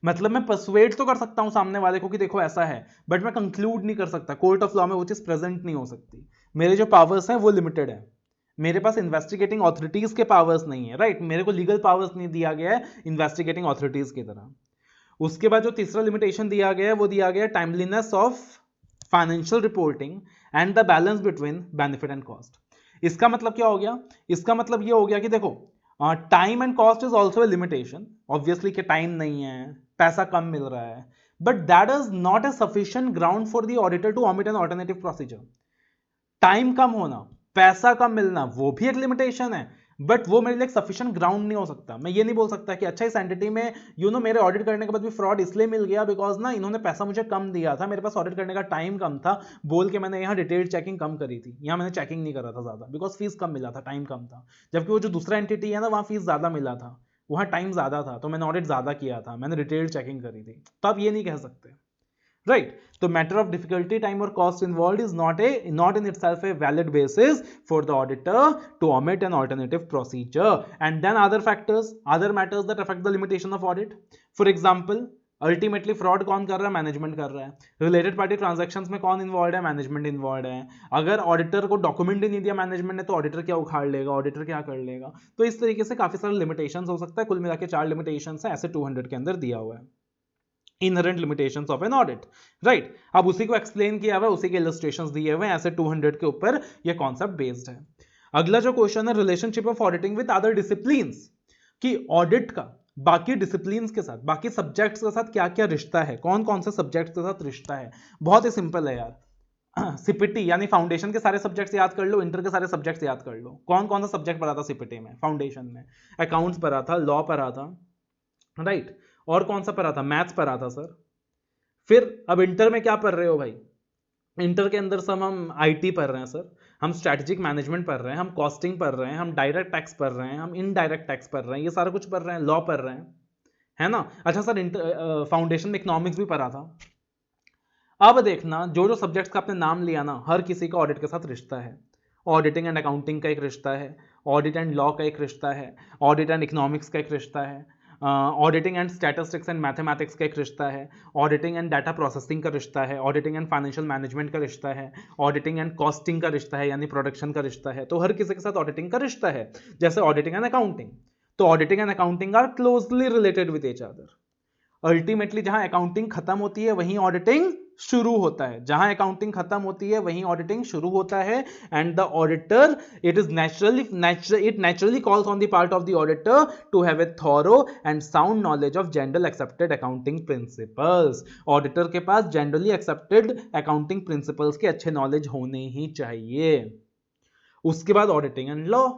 मतलब मैं पर्सुएट तो कर सकता हूं सामने वाले को कि देखो ऐसा है, बट मैं कंक्लूड नहीं कर सकता। कोर्ट ऑफ लॉ में वो चीज प्रेजेंट नहीं हो सकती। मेरे जो पावर्स हैं वो लिमिटेड है, मेरे पास इन्वेस्टिगेटिंग ऑथोरिटीज के पावर्स नहीं है, राइट, मेरे को लीगल पावर्स नहीं दिया गया है इन्वेस्टिगेटिंग ऑथोरिटीज की तरह। उसके बाद जो तीसरा लिमिटेशन दिया गया है वो दिया गया timeliness of financial reporting and the balance between benefit and cost. इसका मतलब क्या हो गया, इसका मतलब ये हो गया कि देखो time and cost is also a limitation, obviously कि टाइम नहीं है, पैसा कम मिल रहा है, but that is not a sufficient ground for the auditor to omit an alternative procedure. Time कम होना, पैसा कम मिलना, वो भी एक लिमिटेशन है, बट वो मेरे लिए सफिशिएंट ग्राउंड नहीं हो सकता। मैं ये नहीं बोल सकता कि अच्छा इस एंटिटी में मेरे ऑडिट करने के बाद भी फ्रॉड इसलिए मिल गया बिकॉज ना इन्होंने पैसा मुझे कम दिया था, मेरे पास ऑडिट करने का टाइम कम था, बोल के मैंने यहाँ डिटेल्ड चेकिंग कम करी थी, यहाँ मैंने चेकिंग नहीं करा था ज्यादा बिकॉज फीस कम मिला था, टाइम कम था। जबकि वो जो दूसरा एंटिटी है ना वहाँ फीस ज्यादा मिला था, वहाँ टाइम ज्यादा था, तो मैंने ऑडिट ज्यादा किया था, मैंने डिटेल्ड चेकिंग करी थी, तो आप ये नहीं कह सकते, right? तो matter of difficulty, time or cost involved is not in itself a valid basis for the auditor to omit an alternative procedure. And then other matters that affect the limitation of audit. For example, ultimately fraud कौन कर रहा है, management कर रहा है। Related party transactions में कौन involve है, मैनेजमेंट इन्वॉल्व है। अगर ऑडिटर को डॉक्यूमेंट ही नहीं दिया मैनेजमेंट ने तो ऑडिटर क्या उखाड़ लेगा, ऑडिटर क्या कर लेगा। तो इस तरीके से काफी सारे लिमिटेशंस हो सकता है, कुल मिला के 4 लिमिटेशंस है ऐसे 200 के अंदर दिया हुआ है, inherent limitations of an audit, right. अब उसी को एक्सप्लेन किया हुआ है, उसी के इलस्ट्रेशंस दिए हुए हैं ऐसे 200 के ऊपर ये कॉन्सेप्ट बेस्ड है। अगला जो क्वेश्चन है, relationship of auditing with other disciplines, कि ऑडिट का बाकी डिसिप्लिन्स के साथ, बाकी सब्जेक्ट्स के साथ क्या क्या रिश्ता है, कौन कौन से सब्जेक्ट्स के साथ रिश्ता है। बहुत ही सिंपल है यार, सीपीटी यानी फाउंडेशन के सारे सब्जेक्ट्स याद कर लो, इंटर के सारे सब्जेक्ट्स याद कर लो। कौन कौन सा सब्जेक्ट पढ़ा था सीपीटी में, फाउंडेशन में अकाउंट्स पढ़ा था, लॉ पढ़ा था, राइट, और कौन सा पढ़ा था, मैथ्स पढ़ा था सर। फिर अब इंटर में क्या पढ़ रहे हो भाई, इंटर के अंदर सब हम आईटी पढ़ रहे हैं सर, हम स्ट्रैटेजिक मैनेजमेंट पढ़ रहे हैं, हम कॉस्टिंग पढ़ रहे हैं, हम डायरेक्ट टैक्स पढ़ रहे हैं, हम इनडायरेक्ट टैक्स पढ़ रहे हैं, ये सारा कुछ पढ़ रहे हैं, लॉ पढ़ रहे हैं, है ना। अच्छा सर फाउंडेशन में इकोनॉमिक्स भी पढ़ा था। अब देखना जो जो सब्जेक्ट्स का आपने नाम लिया ना, हर किसी का ऑडिट के साथ रिश्ता है। ऑडिटिंग एंड अकाउंटिंग का एक रिश्ता है, ऑडिट एंड लॉ का एक रिश्ता है, ऑडिट एंड इकोनॉमिक्स का एक रिश्ता है, auditing and statistics and mathematics का एक रिश्ता है, ऑडिटिंग एंड डाटा प्रोसेसिंग का रिश्ता है, ऑडिटिंग एंड फाइनेंशियल मैनेजमेंट का रिश्ता है, ऑडिटिंग एंड कॉस्टिंग का रिश्ता है यानी प्रोडक्शन का रिश्ता है। तो हर किसी के साथ ऑडिटिंग का रिश्ता है, जैसे ऑडिटिंग एंड अकाउंटिंग। तो auditing and accounting are closely related with each other. Ultimately जहां अकाउंटिंग खत्म होती है वहीं ऑडिटिंग शुरू होता है, जहां अकाउंटिंग खत्म होती है वहीं ऑडिटिंग शुरू होता है। And the auditor, it naturally calls on the part of the auditor to have a thorough and sound knowledge of general accepted accounting principles. Auditor के पास जनरली एक्सेप्टेड अकाउंटिंग प्रिंसिपल्स के अच्छे नॉलेज होने ही चाहिए। उसके बाद ऑडिटिंग एंड लॉ,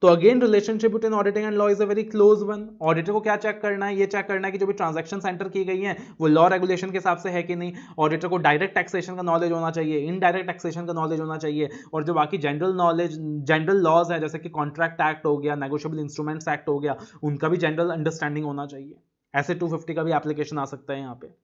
तो again relationship between auditing and law is a very close one. Auditor को क्या चेक करना है, ये चेक करना है कि जो भी ट्रांजैक्शन सेंटर की गई है वो लॉ रेगुलेशन के हिसाब से है कि नहीं। ऑडिटर को डायरेक्ट टैक्सेशन का नॉलेज होना चाहिए, इनडायरेक्ट टैक्सेशन का नॉलेज होना चाहिए, और जो बाकी जनरल लॉज है जैसे कि कॉन्ट्रैक्ट एक्ट हो गया, नेगोशिएबल इंस्ट्रूमेंट्स एक्ट हो गया, उनका भी जनरल अंडरस्टैंडिंग होना चाहिए। ऐसे 250 का भी एप्लीकेशन आ सकता है यहाँ पे।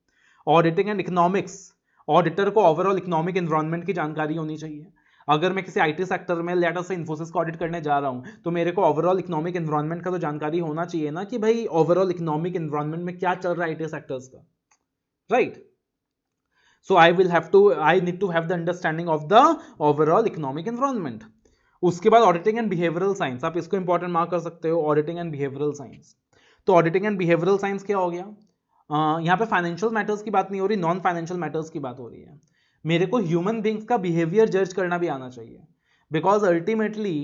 ऑडिटिंग एंड इकोनॉमिक्स, ऑडिटर को ओवरऑल इकोनॉमिक एनवायरनमेंट की जानकारी होनी चाहिए। अगर मैं किसी आईटी सेक्टर में लेटर से इन्फोसिस को ऑडिट करने जा रहा हूं तो मेरे को ओवरऑल इकोनॉमिक एनवायरनमेंट का तो जानकारी होना चाहिए ना, कि भाई ओवरऑल इकोनॉमिक एनवायरनमेंट में क्या चल रहा है आईटी सेक्टर्स का, right. So I need to have the understanding of the overall economic environment. उसके बाद ऑडिटिंग एंड बिहेवियरल साइंस, आप इसको इंपॉर्टेंट मार्क कर सकते हो, ऑडिटिंग एंड बिहेवियरल साइंस। तो ऑडिटिंग एंड बिहेवियरल साइंस क्या हो गया, यहाँ पे फाइनेंशियल मैटर्स की बात नहीं हो रही, नॉन फाइनेंशियल मैटर्स की बात हो रही है। मेरे को ह्यूमन बींग्स का बिहेवियर जज करना भी आना चाहिए, बिकॉज अल्टीमेटली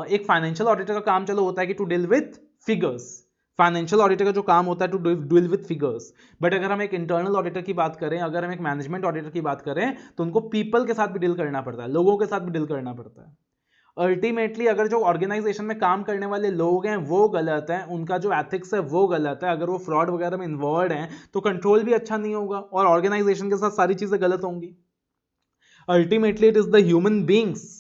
एक फाइनेंशियल ऑडिटर का काम चलो होता है कि to deal with figures, financial auditor का जो काम होता है to deal with figures. But अगर हम एक इंटरनल ऑडिटर की बात करें, अगर हम एक मैनेजमेंट ऑडिटर की बात करें, तो उनको पीपल के साथ भी डील करना पड़ता है, लोगों के साथ भी डील करना पड़ता है। अल्टीमेटली अगर जो ऑर्गेनाइजेशन में काम करने वाले लोग हैं वो गलत हैं, उनका जो एथिक्स है वो गलत है, अगर वो फ्रॉड वगैरह में इन्वॉल्व हैं तो कंट्रोल भी अच्छा नहीं होगा और ऑर्गेनाइजेशन के साथ सारी चीजें गलत होंगी। Ultimately it is the human beings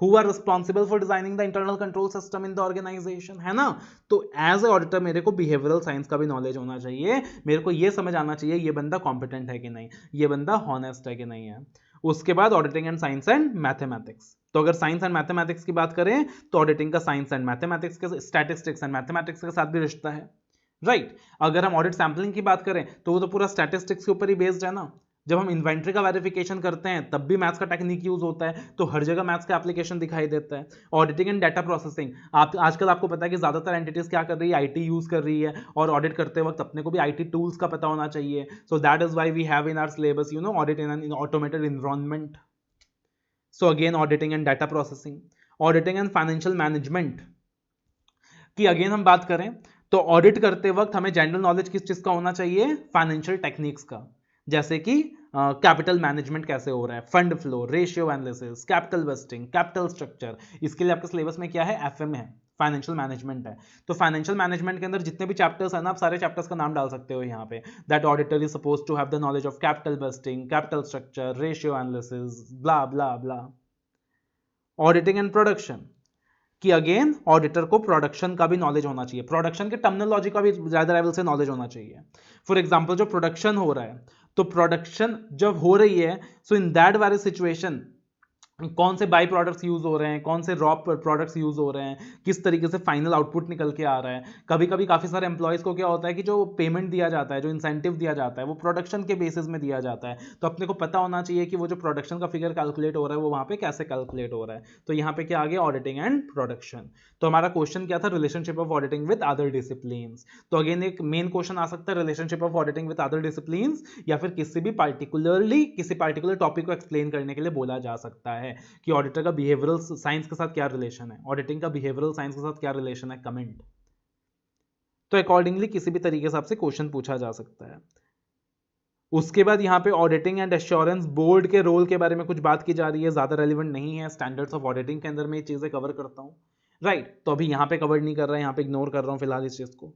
who are responsible for designing the internal control system in the organization, है ना। तो एज ए ऑडिटर मेरे को बिहेवियरल साइंस का भी नॉलेज होना चाहिए, मेरे को ये समझ आना चाहिए ये बंदा कॉम्पिटेंट है कि नहीं, ये बंदा हॉनेस्ट है कि नहीं है। उसके बाद auditing and science and mathematics, तो अगर साइंस एंड मैथमेटिक्स की बात करें तो ऑडिटिंग का साइंस एंड मैथमेटिक्स के, स्टैटिस्टिक्स एंड मैथमेटिक्स के साथ भी रिश्ता है, राइट। अगर हम ऑडिट सैंपलिंग की बात करें तो वो तो पूरा स्टैटिस्टिक्स के ऊपर ही बेस्ड है ना। जब हम इन्वेंट्री का वेरिफिकेशन करते हैं तब भी मैथ्स का टेक्निक यूज होता है, तो हर जगह मैथ्स का एप्लीकेशन दिखाई देता है। ऑडिटिंग एंड डाटा प्रोसेसिंग, आप आजकल आपको पता है कि ज्यादातर एंटिटीज क्या कर रही है, आईटी यूज कर रही है, और ऑडिट करते वक्त अपने को भी आईटी टूल्स का पता होना चाहिए। So that is why we have in our syllabus audit in an automated environment. So again auditing and data processing, auditing and financial management की अगेन हम बात करें तो ऑडिट करते वक्त हमें जनरल नॉलेज किस चीज का होना चाहिए, फाइनेंशियल टेक्निक्स का, जैसे कि कैपिटल मैनेजमेंट कैसे हो रहा है, fund flow, ratio analysis, capital vesting, capital structure. इसके लिए आपके सिलेबस में क्या है, एफएम है, फाइनेंशियल मैनेजमेंट है। तो फाइनेंशियल मैनेजमेंट के अंदर जितने भी चैप्टर्स है ना, आप सारे चैप्टर्स का नाम डाल सकते हो यहाँ पे, that auditor is suppose to have the knowledge of capital vesting, capital structure, ratio analysis, blah blah blah. Auditing and production कि अगेन ऑडिटर को प्रोडक्शन का भी नॉलेज होना चाहिए, प्रोडक्शन के टर्मिनोलॉजी का भी ज्यादा लेवल से नॉलेज होना चाहिए। फॉर एग्जांपल जो प्रोडक्शन हो रहा है, तो प्रोडक्शन जब हो रही है, सो इन दैट वेरी सिचुएशन कौन से बाई प्रोडक्ट्स यूज हो रहे हैं, कौन से रॉ प्रोडक्ट्स यूज हो रहे हैं, किस तरीके से फाइनल आउटपुट निकल के आ रहा है। कभी कभी काफी सारे एम्प्लॉयज को क्या होता है कि जो पेमेंट दिया जाता है, जो इंसेंटिव दिया जाता है, वो प्रोडक्शन के बेसिस में दिया जाता है। तो अपने को पता होना चाहिए कि वो जो प्रोडक्शन का फिगर कैलकुलेट हो रहा है वो वहां पे कैसे कैलकुलेट हो रहा है। तो यहाँ पे क्या आ गया, ऑडिटिंग एंड प्रोडक्शन। तो हमारा क्वेश्चन क्या था, relationship of auditing with other disciplines. तो अगेन एक मेन क्वेश्चन आ सकता है, relationship of auditing with other disciplines, या फिर किसी पार्टिकुलर टॉपिक को एक्सप्लेन करने के लिए बोला जा सकता है कि ऑडिटर का बिहेवियरल साइंस के साथ क्या रिलेशन है, ऑडिटिंग का बिहेवियरल साइंस के साथ क्या रिलेशन है, कमेंट। तो अकॉर्डिंगली किसी भी तरीके से आपसे क्वेश्चन पूछा जा सकता है। उसके बाद यहाँ पे ऑडिटिंग एंड एश्योरेंस बोर्ड के रोल के बारे में कुछ बात की जा रही है, ज्यादा रेलिवेंट नहीं है, स्टैंडर्ड्स ऑफ ऑडिटिंग के अंदर में ये चीजें कवर करता हूँ, राइट। तो अभी यहाँ पे कवर नहीं कर रहा है, यहाँ पे इग्नोर कर रहा हूँ फिलहाल इस चीज को।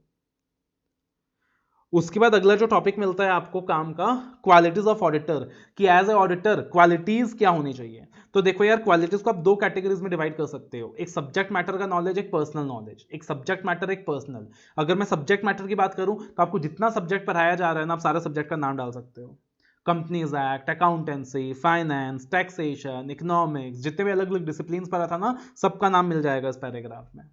उसके बाद अगला जो टॉपिक मिलता है आपको काम का, क्वालिटीज ऑफ ऑडिटर, कि एज ए ऑडिटर क्वालिटीज क्या होनी चाहिए। तो देखो यार, क्वालिटीज को आप दो कैटेगरीज में डिवाइड कर सकते हो, एक सब्जेक्ट मैटर का नॉलेज, एक पर्सनल नॉलेज। एक सब्जेक्ट मैटर, एक पर्सनल। अगर मैं सब्जेक्ट मैटर की बात करूं तो आपको जितना सब्जेक्ट पढ़ाया जा रहा है ना, आप सारे सब्जेक्ट का नाम डाल सकते हो। Companies act, accountancy, finance, taxation, economics, जितने भी अलग अलग डिसिप्लिन पढ़ा था ना, सबका नाम मिल जाएगा इस पैराग्राफ में।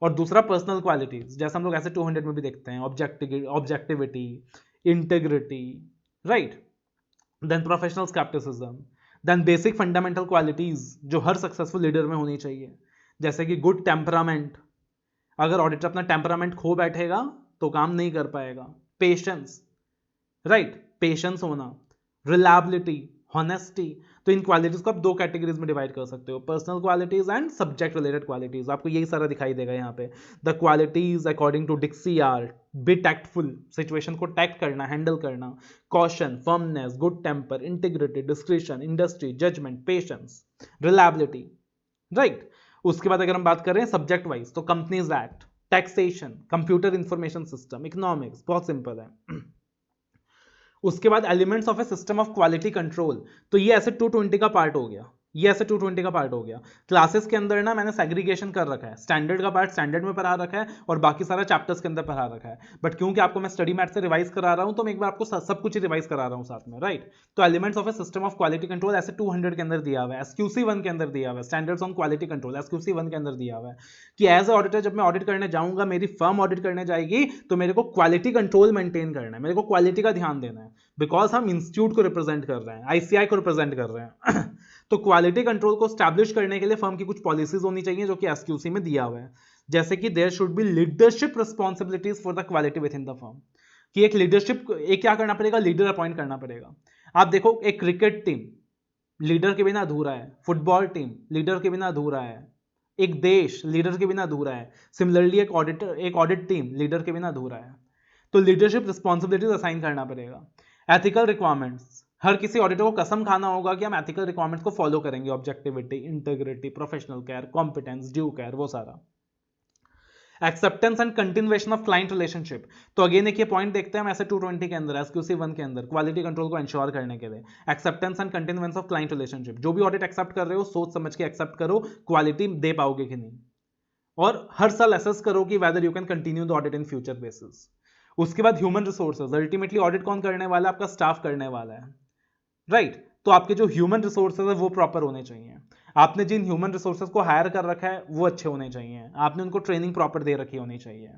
और दूसरा पर्सनल क्वालिटीज, जैसे हम लोग ऐसे 200 में भी देखते हैं, objectivity, integrity, right, then professional scepticism, then basic fundamental qualities जो हर सक्सेसफुल लीडर में होनी चाहिए, जैसे कि गुड टेम्परामेंट, अगर ऑडिटर अपना टेम्परामेंट खो बैठेगा तो काम नहीं कर पाएगा। पेशेंस, राइट, पेशेंस होना, रिलायबिलिटी, हॉनेस्टी। तो इन क्वालिटीज को आप दो कैटेगरीज में डिवाइड कर सकते हो, personal qualities and subject related qualities. आपको यही सारा दिखाई देगा यहाँ पे। The qualities according to Dicksee are be tactful, situation को टैक्ट करना, हैंडल करना, caution, firmness, good temper, integrity, discretion, industry, judgement, patience, reliability, right. उसके बाद अगर हम बात करें सब्जेक्ट वाइज, तो companies act, taxation, computer information system, economics, बहुत सिंपल है। उसके बाद elements of a system of quality control, तो ये ऐसे 220 का पार्ट हो गया, ये ऐसे 220 का पार्ट हो गया। क्लासेस के अंदर ना मैंने सेग्रीगेशन कर रखा है, स्टैंडर्ड का पार्ट स्टैंडर्ड में पढ़ा रखा है और बाकी सारा चैप्टर्स के अंदर पढ़ा रखा है। बट क्योंकि आपको मैं स्टडी मैथ से रिवाइज करा रहा हूं, तो मैं एक बार आपको सब कुछ रिवाइज करा रहा हूं साथ में, राइट। तो elements of a system of quality control ऐसे 200 के अंदर दिया हुआ है, एसक्यूसी 1 के अंदर दिया हुआ है, standards on quality control SQC 1 के अंदर दिया हुआ है कि एज ए ऑडिटर जब मैं ऑडिट करने जाऊंगा, मेरी फर्म ऑडिट करने जाएगी, तो मेरे को क्वालिटी कंट्रोल मेंटेन करना है, मेरे को क्वालिटी का ध्यान देना है, बिकॉज हम इंस्टीट्यूट को रिप्रेजेंट कर रहे हैं, आईसीआई को रिप्रेजेंट कर रहे हैं। तो क्वालिटी कंट्रोल को स्टैब्लिश करने के लिए फर्म की कुछ पॉलिसीज होनी चाहिए, जो कि एसक्यूसी में दिया हुआ है, जैसे कि there should be leadership responsibilities for the quality within the firm, कि एक लीडरशिप, एक क्या करना पड़ेगा, लीडर अपॉइंट करना पड़ेगा। आप देखो, एक क्रिकेट टीम लीडर के बिना अधूरा है, फुटबॉल टीम लीडर के बिना अधूरा है, एक देश लीडर के बिना अधूरा है। सिमिलरली एक ऑडिट टीम लीडर के बिना अधूरा है। तो लीडरशिप रिस्पॉन्सिबिलिटीज असाइन करना पड़ेगा। एथिकल रिक्वायरमेंट्स, हर किसी ऑडिटर को कसम खाना होगा कि हम एथिकल रिक्वायरमेंट्स को फॉलो करेंगे, objectivity, integrity, professional care, competence, due care, वो सारा। Acceptance and continuation of client relationship, तो अगेन एक ये पॉइंट देखते हैं हम ऐसे 220 के अंदर, एसक्यूसी 1 के अंदर, क्वालिटी कंट्रोल को इंश्योर करने के लिए acceptance and continuation of client relationship. जो भी ऑडिट एक्सेप्ट कर रहे हो, सोच समझ के एक्सेप्ट करो, क्वालिटी दे पाओगे कि नहीं, और हर साल असेस करो कि whether you can continue the audit in future basis. उसके बाद ह्यूमन रिसोर्सेज, अल्टीमेटली ऑडिट कौन करने वाला है, आपका स्टाफ करने वाला है, राइट। तो आपके जो ह्यूमन रिसोर्सेज है वो प्रॉपर होने चाहिए, आपने जिन ह्यूमन रिसोर्सेज को हायर कर रखा है वो अच्छे होने चाहिए, आपने उनको ट्रेनिंग प्रॉपर दे रखी होनी चाहिए।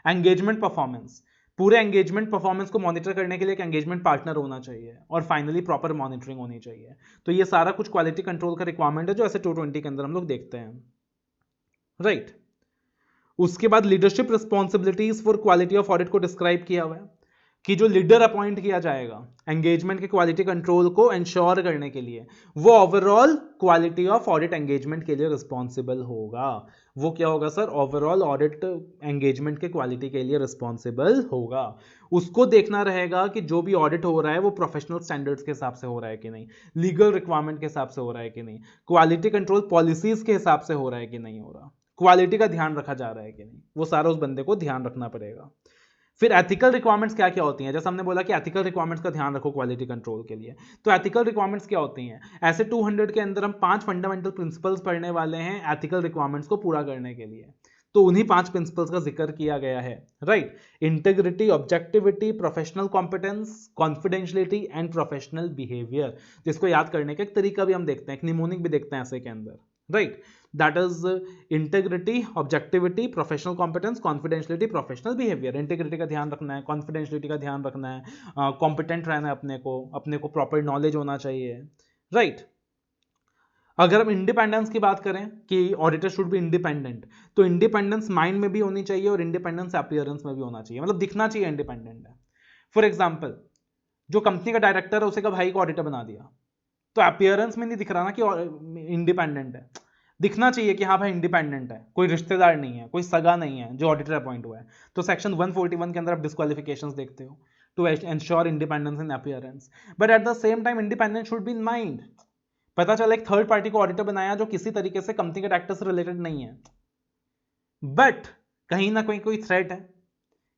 एंगेजमेंट परफॉर्मेंस, पूरे एंगेजमेंट परफॉर्मेंस को मॉनिटर करने के लिए एक एंगेजमेंट पार्टनर होना चाहिए, और फाइनली प्रॉपर मॉनिटरिंग होनी चाहिए। तो ये सारा कुछ क्वालिटी कंट्रोल का रिक्वायरमेंट है जो ऐसे 220 के अंदर हम लोग देखते हैं, राइट। उसके बाद leadership responsibilities for quality of audit को डिस्क्राइब किया हुआ है कि जो लीडर अपॉइंट किया जाएगा एंगेजमेंट के क्वालिटी कंट्रोल को इंश्योर करने के लिए, वो overall quality of audit engagement के लिए रिस्पॉन्सिबल होगा। वो क्या होगा सर? ओवरऑल ऑडिट एंगेजमेंट के क्वालिटी के लिए रिस्पॉन्सिबल होगा। उसको देखना रहेगा कि जो भी ऑडिट हो रहा है वो प्रोफेशनल स्टैंडर्ड्स के हिसाब से हो रहा है कि नहीं, लीगल रिक्वायरमेंट के हिसाब से हो रहा है कि नहीं, क्वालिटी कंट्रोल पॉलिसीज के हिसाब से हो रहा है कि नहीं हो रहा, क्वालिटी का ध्यान रखा जा रहा है कि नहीं, वो सारा उस बंदे को ध्यान रखना पड़ेगा। फिर एथिकल रिक्वायरमेंट्स क्या क्या होती हैं? जैसे हमने बोला कि एथिकल रिक्वायरमेंट्स का ध्यान रखो क्वालिटी कंट्रोल के लिए, तो एथिकल रिक्वायरमेंट्स क्या होती हैं? ऐसे 200 के अंदर हम 5 फंडामेंटल प्रिंसिपल्स पढ़ने वाले हैं एथिकल रिक्वायरमेंट्स को पूरा करने के लिए। तो उन्हीं 5 प्रिंसिपल्स का जिक्र किया गया है, right. Integrity, objectivity, professional competence, confidentiality and professional behaviour, जिसको याद करने का एक तरीका भी हम देखते हैं, एक निमोनिक भी देखते हैं ऐसे के अंदर, right. That is integrity, objectivity, professional competence, confidentiality, professional behaviour. Integrity का ध्यान रखना है, कॉन्फिडेंशियलिटी का ध्यान रखना है, कॉम्पिटेंट रहना है, अपने को प्रॉपर नॉलेज होना चाहिए, राइट। अगर हम इंडिपेंडेंस की बात करें कि ऑडिटर शुड बी इंडिपेंडेंट, तो इंडिपेंडेंस माइंड में भी होनी चाहिए और इंडिपेंडेंस अपीयरेंस में भी होना चाहिए, मतलब दिखना चाहिए इंडिपेंडेंट है। फॉर एग्जाम्पल, जो कंपनी का डायरेक्टर है उसे का भाई को ऑडिटर बना दिया, तो अपीयरेंस में नहीं दिख रहा ना कि इंडिपेंडेंट है, दिखना चाहिए कि हाँ भाई इंडिपेंडेंट है, कोई रिश्तेदार नहीं है, कोई सगा नहीं है जो ऑडिटर अपॉइंट हुआ है। तो सेक्शन 141 के अंदर आप डिस्क्वालिफिकेशंस देखते हो to ensure independence in appearance, but at the same time independence should be in mind. पता चला एक थर्ड पार्टी को ऑडिटर बनाया जो किसी तरीके से कंपनी के डायरेक्टर से रिलेटेड नहीं है, बट कहीं ना कहीं कोई थ्रेट है,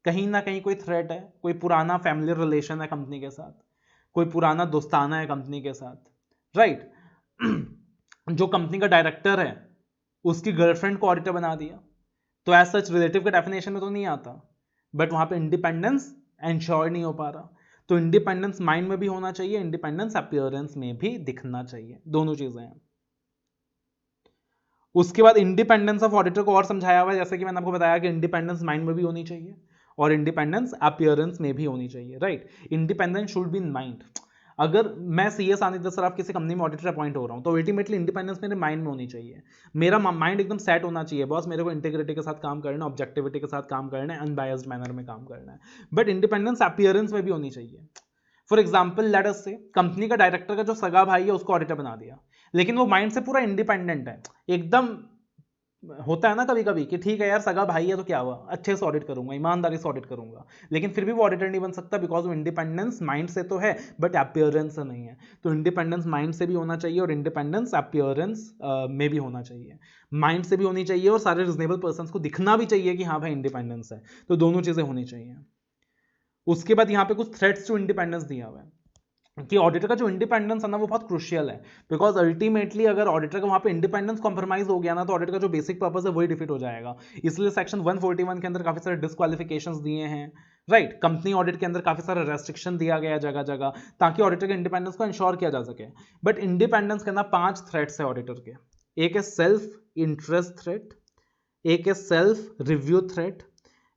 कहीं ना कहीं कोई थ्रेट है, कोई पुराना फैमिली रिलेशन है कंपनी के साथ, कोई पुराना दोस्ताना है कंपनी के साथ, राइट। जो कंपनी का डायरेक्टर है उसकी गर्लफ्रेंड को ऑडिटर बना दिया, तो एज सच रिलेटिव के डेफिनेशन में तो नहीं आता, बट वहां पे इंडिपेंडेंस एंश्योर नहीं हो पा रहा। तो इंडिपेंडेंस माइंड में भी होना चाहिए, इंडिपेंडेंस अपीयरेंस में भी दिखना चाहिए, दोनों चीजें हैं। उसके बाद इंडिपेंडेंस ऑफ ऑडिटर को और समझाया हुआ है, जैसे कि मैंने आपको बताया कि इंडिपेंडेंस माइंड में भी होनी चाहिए और इंडिपेंडेंस अपीयरेंस में भी होनी चाहिए, right. Independence should be in mind. अगर मैं सीएस आनिद्र सराफ किसी कंपनी में ऑडिटर अपॉइंट हो रहा हूं तो अल्टीमेटली इंडिपेंडेंस मेरे माइंड में होनी चाहिए, मेरा माइंड एकदम सेट होना चाहिए, बॉस मेरे को इंटीग्रिटी के साथ काम करना है, ऑब्जेक्टिविटी के साथ काम करना है, अनबायस्ड मैनर में काम करना है, बट इंडिपेंडेंस अपीयरेंस में भी होनी चाहिए। फॉर एग्जाम्पल लेट अस से कंपनी का डायरेक्टर का जो सगा भाई है उसको ऑडिटर बना दिया, लेकिन वो माइंड से पूरा इंडिपेंडेंट है एकदम। होता है ना कभी कभी कि ठीक है यार सगा भाई है तो क्या हुआ, अच्छे से ऑडिट करूंगा, ईमानदारी से ऑडिट करूंगा, लेकिन फिर भी वो ऑडिटर नहीं बन सकता बिकॉज वो इंडिपेंडेंस माइंड से तो है बट अपीयरेंस से नहीं है। तो इंडिपेंडेंस माइंड से भी होना चाहिए और इंडिपेंडेंस अपीयरेंस में भी होना चाहिए, माइंड से भी होनी चाहिए और सारे रिजनेबल पर्सन को दिखना भी चाहिए कि हाँ भाई इंडिपेंडेंस है, तो दोनों चीजें होनी चाहिए। उसके बाद यहाँ पे कुछ थ्रेट्स टू इंडिपेंडेंस दिया हुआ है कि ऑडिटर का जो इंडिपेंडेंस है ना वो बहुत क्रुशियल है, बिकॉज अल्टीमेटली अगर ऑडिटर का वहां पे इंडिपेंडेंस कॉम्प्रोमाइज हो गया ना तो ऑडिटर का जो बेसिक पर्पस है वही डिफीट हो जाएगा। इसलिए सेक्शन 141 के अंदर काफी सारे डिस्क्वालिफिकेशंस दिए हैं, राइट। कंपनी ऑडिट के अंदर काफी सारा रेस्ट्रिक्शन दिया गया जगह जगह ताकि ऑडिटर के इंडिपेंडेंस को इंश्योर किया जा सके। बट इंडिपेंडेंस के अंदर 5 थ्रेट्स है ऑडिटर के। एक है सेल्फ इंटरेस्ट थ्रेट, एक है सेल्फ रिव्यू थ्रेट,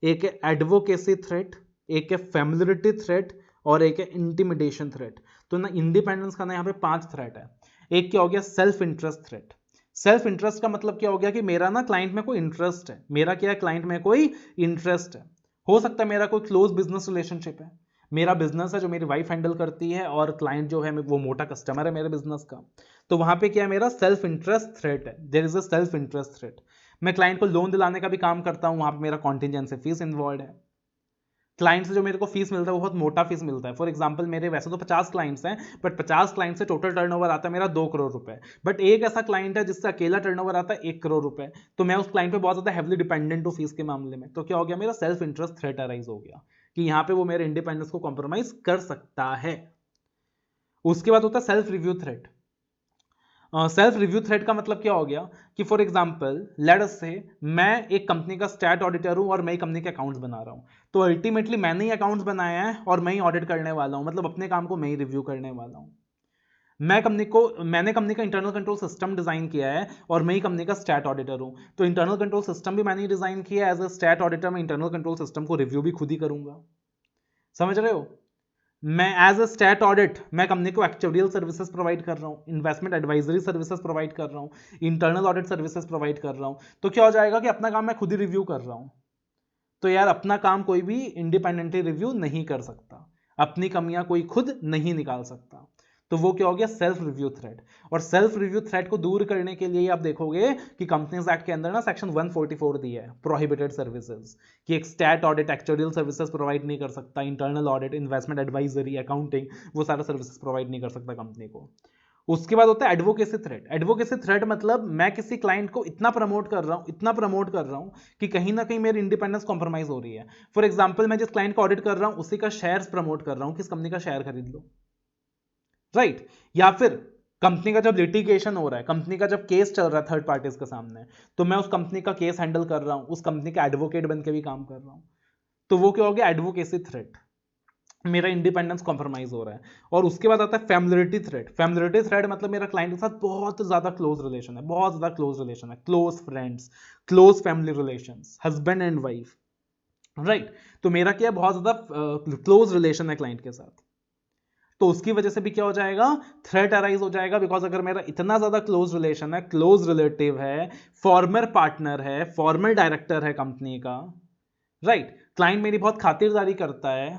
एक है एडवोकेसी थ्रेट, एक है फैमिलियरिटी थ्रेट और एक है इंटिमिडेशन थ्रेट। तो ना इंडिपेंडेंस का ना यहाँ पे 5 थ्रेट है। एक क्या हो गया? Self interest threat. Self interest का मतलब क्या हो गया कि मेरा ना क्लाइंट में कोई इंटरेस्ट है, मेरा क्या है क्लाइंट में कोई इंटरेस्ट है, हो सकता है मेरा कोई क्लोज बिजनेस रिलेशनशिप है, मेरा बिजनेस है जो मेरी वाइफ हैंडल करती है और क्लाइंट जो है वो मोटा कस्टमर है मेरे बिजनेस का, तो वहां पे क्या है मेरा सेल्फ इंटरेस्ट थ्रेट है, there is a self interest threat. मैं क्लाइंट को लोन दिलाने का भी काम करता हूं, वहां पे मेरा कॉन्टिजेंसी फीस इन्वॉल्व है, क्लाइंट से जो मेरे को फीस मिलता है वो बहुत मोटा फीस मिलता है। फॉर एग्जांपल मेरे वैसे तो 50 क्लाइंट्स हैं बट 50 क्लाइंट से टोटल टर्नओवर आता है मेरा 2 करोड़ रुपए, बट एक ऐसा क्लाइंट है जिससे अकेला टर्नओवर आता है 1 करोड़ रुपए, तो मैं उस क्लाइंट पे बहुत ज्यादा हेवली डिपेंडेंट हूँ फीस के मामले में। तो क्या हो गया? मेरा सेल्फ इंटरेस्ट थ्रेट अराइज हो गया कि यहाँ पे वो मेरे इंडिपेंडेंस को कॉम्प्रोमाइज कर सकता है। उसके बाद होता है self review threat. Self review threat का मतलब क्या हो गया कि फॉर एग्जांपल लेट अस से मैं एक कंपनी का स्टैट ऑडिटर हूं और मैं ही कंपनी के अकाउंट्स बना रहा हूं, तो अल्टीमेटली मैंने ही अकाउंट्स बनाया है और मैं ही ऑडिट करने वाला हूं, मतलब अपने काम को मैं ही रिव्यू करने वाला हूं। मैंने कंपनी का इंटरनल कंट्रोल सिस्टम डिजाइन किया है और मैं ही कंपनी का स्टैट ऑडिटर हूं, तो इंटरनल कंट्रोल सिस्टम भी मैंने ही डिजाइन किया है, एज अ स्टैट ऑडिटर मैं इंटरनल कंट्रोल सिस्टम को रिव्यू भी खुद ही करूंगा। समझ रहे हो? मैं एज अ स्टैट ऑडिट मैं कंपनी को एक्चुअरियल सर्विसेज प्रोवाइड कर रहा हूँ, इन्वेस्टमेंट एडवाइजरी सर्विसेज प्रोवाइड कर रहा हूँ, इंटरनल ऑडिट सर्विसेज प्रोवाइड कर रहा हूँ। तो क्या हो जाएगा कि अपना काम मैं खुद ही रिव्यू कर रहा हूँ। तो यार अपना काम कोई भी इंडिपेंडेंटली रिव्यू नहीं कर सकता, अपनी कमियां कोई खुद नहीं निकाल सकता। तो वो क्या हो गया? Self review threat. और सेल्फ रिव्यू थ्रेट को दूर करने के लिए आप देखोगे कि कंपनीज एक्ट के अंदर ना सेक्शन 144 दिया है, प्रोहिबिटेड सर्विसेज, कि एक stat audit actuarial services provide नहीं कर सकता, internal audit, investment advisory, accounting, वो सारा सर्विसेज प्रोवाइड नहीं कर सकता कंपनी को। उसके बाद होता है एडवोकेसी थ्रेट। एडवोकेसी थ्रेट मतलब मैं किसी क्लाइंट को इतना प्रमोट कर रहा हूं, इतना प्रमोट कर रहा हूं कि कहीं ना कहीं मेरी इंडिपेंडेंस कॉम्प्रोमाइज हो रही है। फॉर एग्जांपल मैं जिस क्लाइंट को ऑडिट कर रहा हूं उसी का शेयर्स प्रमोट कर रहा हूं, किस कंपनी का शेयर खरीद लो, राइट? या फिर कंपनी का जब लिटिगेशन हो रहा है, कंपनी का जब केस चल रहा है थर्ड पार्टीज के सामने, तो मैं उस कंपनी का केस हैंडल कर रहा हूं, उस कंपनी का एडवोकेट बन के भी काम कर रहा हूं। तो वो क्या हो गया? एडवोकेसी थ्रेट, मेरा इंडिपेंडेंस कॉम्प्रोमाइज हो रहा है। और उसके बाद आता है फैमिलियरिटी थ्रेट। फैमिलियरिटी थ्रेट मतलब मेरा क्लाइंट के साथ बहुत ज्यादा क्लोज रिलेशन है, बहुत ज्यादा क्लोज रिलेशन है, close friends, close family relations, husband and wife, right? तो मेरा क्या बहुत ज्यादा क्लोज रिलेशन है क्लाइंट के साथ, तो उसकी वजह से भी क्या हो जाएगा? थ्रेट अराइज हो जाएगा। बिकॉज अगर मेरा इतना ज्यादा क्लोज रिलेशन है, क्लोज रिलेटिव है, फॉर्मर पार्टनर है, फॉर्मर डायरेक्टर है कंपनी का, राइट? क्लाइंट मेरी बहुत खातिरदारी करता है,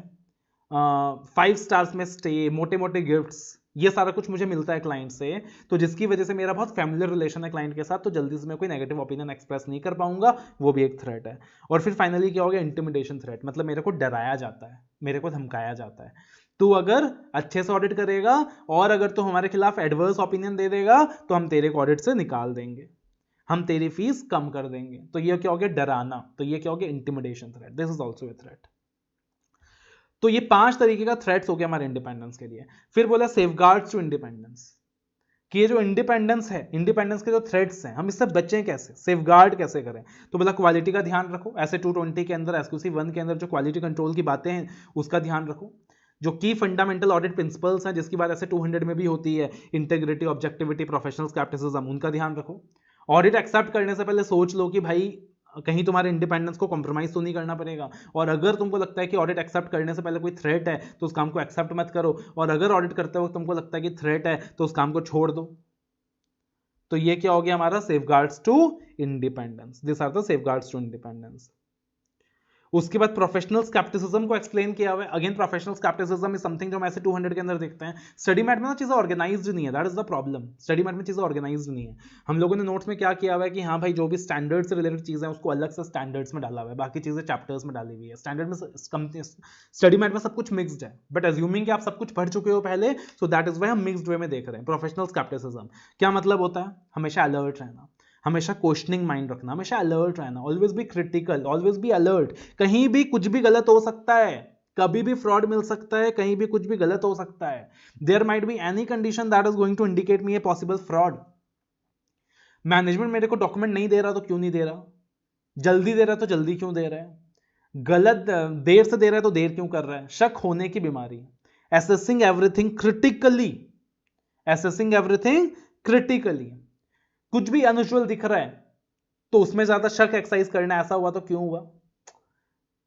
5 स्टार्स में स्टे, मोटे मोटे गिफ्ट्स, ये सारा कुछ मुझे मिलता है क्लाइंट से, तो जिसकी वजह से मेरा बहुत फैमिलियर रिलेशन है क्लाइंट के साथ, तो जल्दी से मैं कोई नेगेटिव ओपिनियन एक्सप्रेस नहीं कर पाऊंगा, वो भी एक थ्रेट है। और फिर फाइनली क्या हो गया? इंटिमिडेशन थ्रेट, मतलब मेरे को डराया जाता है, मेरे को धमकाया जाता है, तू अगर अच्छे से ऑडिट करेगा और अगर तू हमारे खिलाफ एडवर्स ओपिनियन दे देगा तो हम तेरे को ऑडिट से निकाल देंगे, हम तेरी फीस कम कर देंगे। तो ये क्या हो गया? डराना। तो ये क्या हो गया? Intimidation threat, this is also a threat. तो ये 5 तरीके का थ्रेट्स हो गया हमारे इंडिपेंडेंस के लिए। फिर बोला सेफगार्ड्स टू इंडिपेंडेंस, कि ये जो इंडिपेंडेंस है, इंडिपेंडेंस के जो थ्रेट्स हैं, हम इससे बचें कैसे, सेफगार्ड कैसे करें? तो बोला क्वालिटी का ध्यान रखो, ऐसे 220 के अंदर, एसक्यूसी 1 के अंदर जो क्वालिटी कंट्रोल की बातें हैं उसका ध्यान रखो। जो की फंडामेंटल ऑडिट प्रिंसिपल्स हैं जिसकी बात ऐसे 200 में भी होती है, इंटेग्रिटी, ऑब्जेक्टिविटी, प्रोफेशनल स्केप्टिसिज्म, उनका ध्यान रखो। ऑडिट एक्सेप्ट करने से पहले सोच लो कि भाई कहीं तुम्हारे इंडिपेंडेंस को कॉम्प्रोमाइज तो नहीं करना पड़ेगा, और अगर तुमको लगता है कि ऑडिट एक्सेप्ट करने से पहले कोई थ्रेट है तो उस काम को एक्सेप्ट मत करो, और अगर ऑडिट करते वक्त तुमको लगता है कि थ्रेट है तो उस काम को छोड़ दो। तो ये क्या हो गया हमारा? Safeguards to independence, this are the safeguards to independence. उसके बाद प्रोफेशनल स्केप्टिसिज्म को एक्सप्लेन किया हुआ है। Again professional scepticism is something जो हम ऐसे 200 के अंदर देखते हैं। स्टडी मैट में ना चीजें ऑर्गेनाइज्ड नहीं है, that is the problem. Study mat में चीजें ऑर्गेनाइज्ड नहीं है। हम लोगों ने नोट्स में क्या किया हुआ है कि हाँ भाई जो भी स्टैंडर्ड से रिलेटेड चीजें हैं उसको अलग से स्टैंडर्ड्स में डाला हुआ है, बाकी चीजें चैप्टर्स में डाली हुई है। स्टैंडर्ड में स्टडी मैट में सब कुछ मिक्सड है, बट अज्यूमिंग कि आप सब कुछ पढ़ चुके हो पहले, सो दैट इज वाई हम मिक्सड वे में देख रहे हैं। प्रोफेशनल स्केप्टिसिज्म क्या मतलब होता है? हमेशा अलर्ट रहना, हमेशा क्वेश्चनिंग माइंड रखना, हमेशा अलर्ट रहना, always be critical, always be alert. कहीं भी कुछ भी गलत हो सकता है, कभी भी फ्रॉड मिल सकता है, कहीं भी कुछ भी गलत हो सकता है। There might be any condition that is going to indicate me a possible fraud. Management मेरे को डॉक्यूमेंट नहीं दे रहा तो क्यों नहीं दे रहा, जल्दी दे रहा तो जल्दी क्यों दे रहा है, गलत देर से दे रहा है तो देर क्यों कर रहा है, शक होने की बीमारी। Assessing everything critically, assessing everything critically. कुछ भी अनयूजुअल दिख रहा है तो उसमें ज्यादा शक एक्सरसाइज करना, ऐसा हुआ तो क्यों हुआ।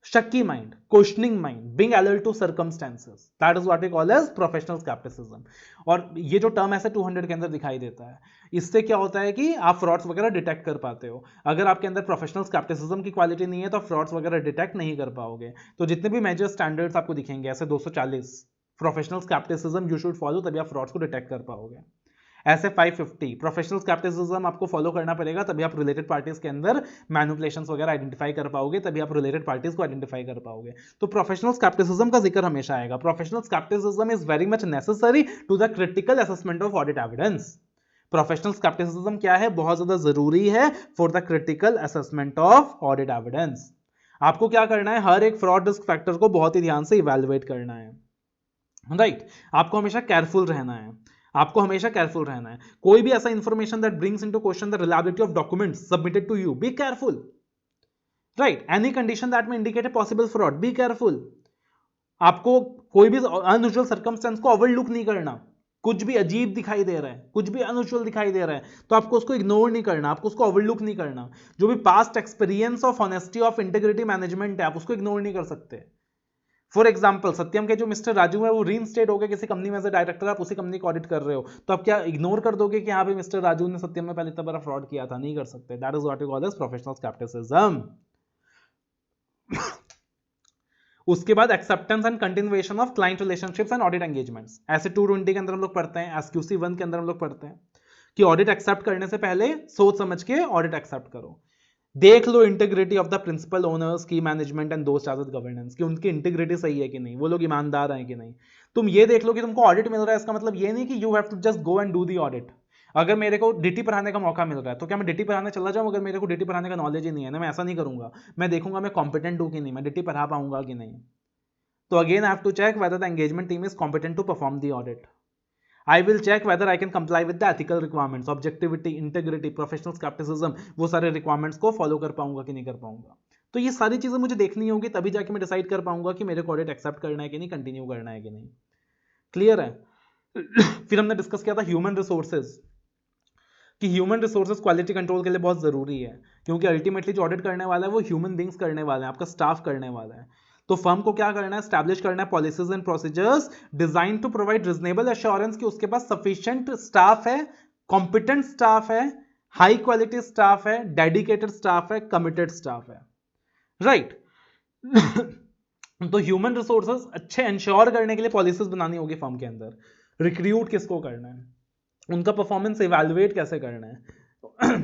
शक्की mind, questioning mind, being alert to circumstances, that is what we call as professional scepticism. और ये जो टर्म ऐसे 200 के अंदर दिखाई देता है, इससे क्या होता है कि आप फ्रॉड्स वगैरह डिटेक्ट कर पाते हो। अगर आपके अंदर प्रोफेशनल स्केप्टिसिज्म की क्वालिटी नहीं है तो आप फ्रॉड्स वगैरह डिटेक्ट नहीं कर पाओगे। तो जितने भी मेजर स्टैंडर्ड्स आपको दिखेंगे ऐसे 240 professional scepticism you should follow, तभी आप फ्रॉड्स को डिटेक्ट कर पाओगे। ऐसे 550 प्रोफेशनल स्केप्टिसिज्म आपको फॉलो करना पड़ेगा, तभी आप रिलेटेड पार्टीज के अंदर मैनिपुलेशंस वगैरह आइडेंटिफाई कर पाओगे, तभी आप रिलेटेड पार्टीज को आइडेंटिफाई कर पाओगे। तो प्रोफेशनल स्केप्टिसिज्म का जिक्र हमेशा आएगा। Professional scepticism is very much necessary to the critical assessment of audit evidence. Professional scepticism क्या है? बहुत ज्यादा जरूरी है for the critical assessment of audit evidence. आपको क्या करना है? हर एक फ्रॉड रिस्क फैक्टर को बहुत ही ध्यान से इवैल्यूएट करना है, राइट? आपको हमेशा केयरफुल रहना है, आपको हमेशा केयरफुल रहना है। कोई भी ऐसा information that brings into question the reliability of documents submitted to you, be careful, right? Any condition that में indicate a possible fraud, be careful. आपको कोई भी अनयूजुअल सर्कमस्टेंस को ओवरलुक नहीं करना। कुछ भी अजीब दिखाई दे रहा है, कुछ भी अनयूजुअल दिखाई दे रहा है, तो आपको उसको इग्नोर नहीं करना, आपको उसको ओवरलुक नहीं करना। जो भी past experience of honesty, of integrity management है, आप उसको इग्नोर नहीं कर सकते। फॉर एग्जाम्पल सत्यम के जो मिस्टर राजू है वो रीइंस्टेट हो गए किसी कंपनी में से डायरेक्टर, आप उसी कंपनी को ऑडिट कर रहे हो, तो आप क्या इग्नोर कर दोगे कि यहाँ पे मिस्टर राजू ने सत्यम में पहले इतना बड़ा फ्रॉड किया था? नहीं कर सकते। That is what we call as professional scepticism. उसके बाद acceptance and continuation of client relationships and audit engagements, ऐसे 220 के अंदर हम लोग पढ़ते हैं, एसक्यूसी 1 के अंदर हम लोग पढ़ते हैं कि ऑडिट एक्सेप्ट करने से पहले सोच समझ के ऑडिट एक्सेप्ट करो। देख लो integrity of the principal owners की management and those charge governance, कि उनकी इंटीग्रिटी सही है कि नहीं, वो लोग ईमानदार हैं कि नहीं। तुम ये देख लो कि तुमको ऑडिट मिल रहा है, इसका मतलब ये नहीं कि you have to just go and do the audit. अगर मेरे को डीटी पढ़ाने का मौका मिल रहा है तो क्या मैं डीटी पढ़ाने चला जाऊं? अगर मेरे को डीटी पढ़ाने का नॉलेज ही नहीं है ना, मैं ऐसा नहीं करूंगा। मैं देखूंगा मैं कॉम्पिटेंट हूं कि नहीं, मैं डीटी पढ़ा पाऊंगा कि नहीं। तो again I have to check whether the engagement team is competent to perform the audit. I will check whether I can comply with the ethical requirements, objectivity, integrity, professional skepticism, वो सारे requirements को follow कर पाऊंगा कि नहीं कर पाऊंगा। तो ये सारी चीजें मुझे देखनी होगी, तभी जाके मैं डिसाइड कर पाऊंगा कि मेरे को ऑडिट एक्सेप्ट करना है कि नहीं, कंटिन्यू करना है कि नहीं। क्लियर है? फिर हमने डिस्कस किया था ह्यूमन रिसोर्सेज, कि ह्यूमन रिसोर्सेज क्वालिटी कंट्रोल के लिए बहुत जरूरी है, क्योंकि अल्टीमेटली जो ऑडिट करने वाला है वो ह्यूमन बींग्स करने वाला है, आपका स्टाफ करने वाला है। तो फर्म को क्या करना है? स्टैब्लिश करना है policies and procedures design to provide reasonable assurance कि उसके पास सफिशिएंट स्टाफ है, कॉम्पिटेंट स्टाफ है, हाई क्वालिटी स्टाफ है, डेडिकेटेड स्टाफ है, कमिटेड स्टाफ है, राइट। तो ह्यूमन रिसोर्सेज अच्छे इंश्योर करने के लिए पॉलिसीज बनानी होगी फर्म के अंदर। रिक्रूट किसको करना है, उनका परफॉर्मेंस इवैल्यूएट कैसे करना है,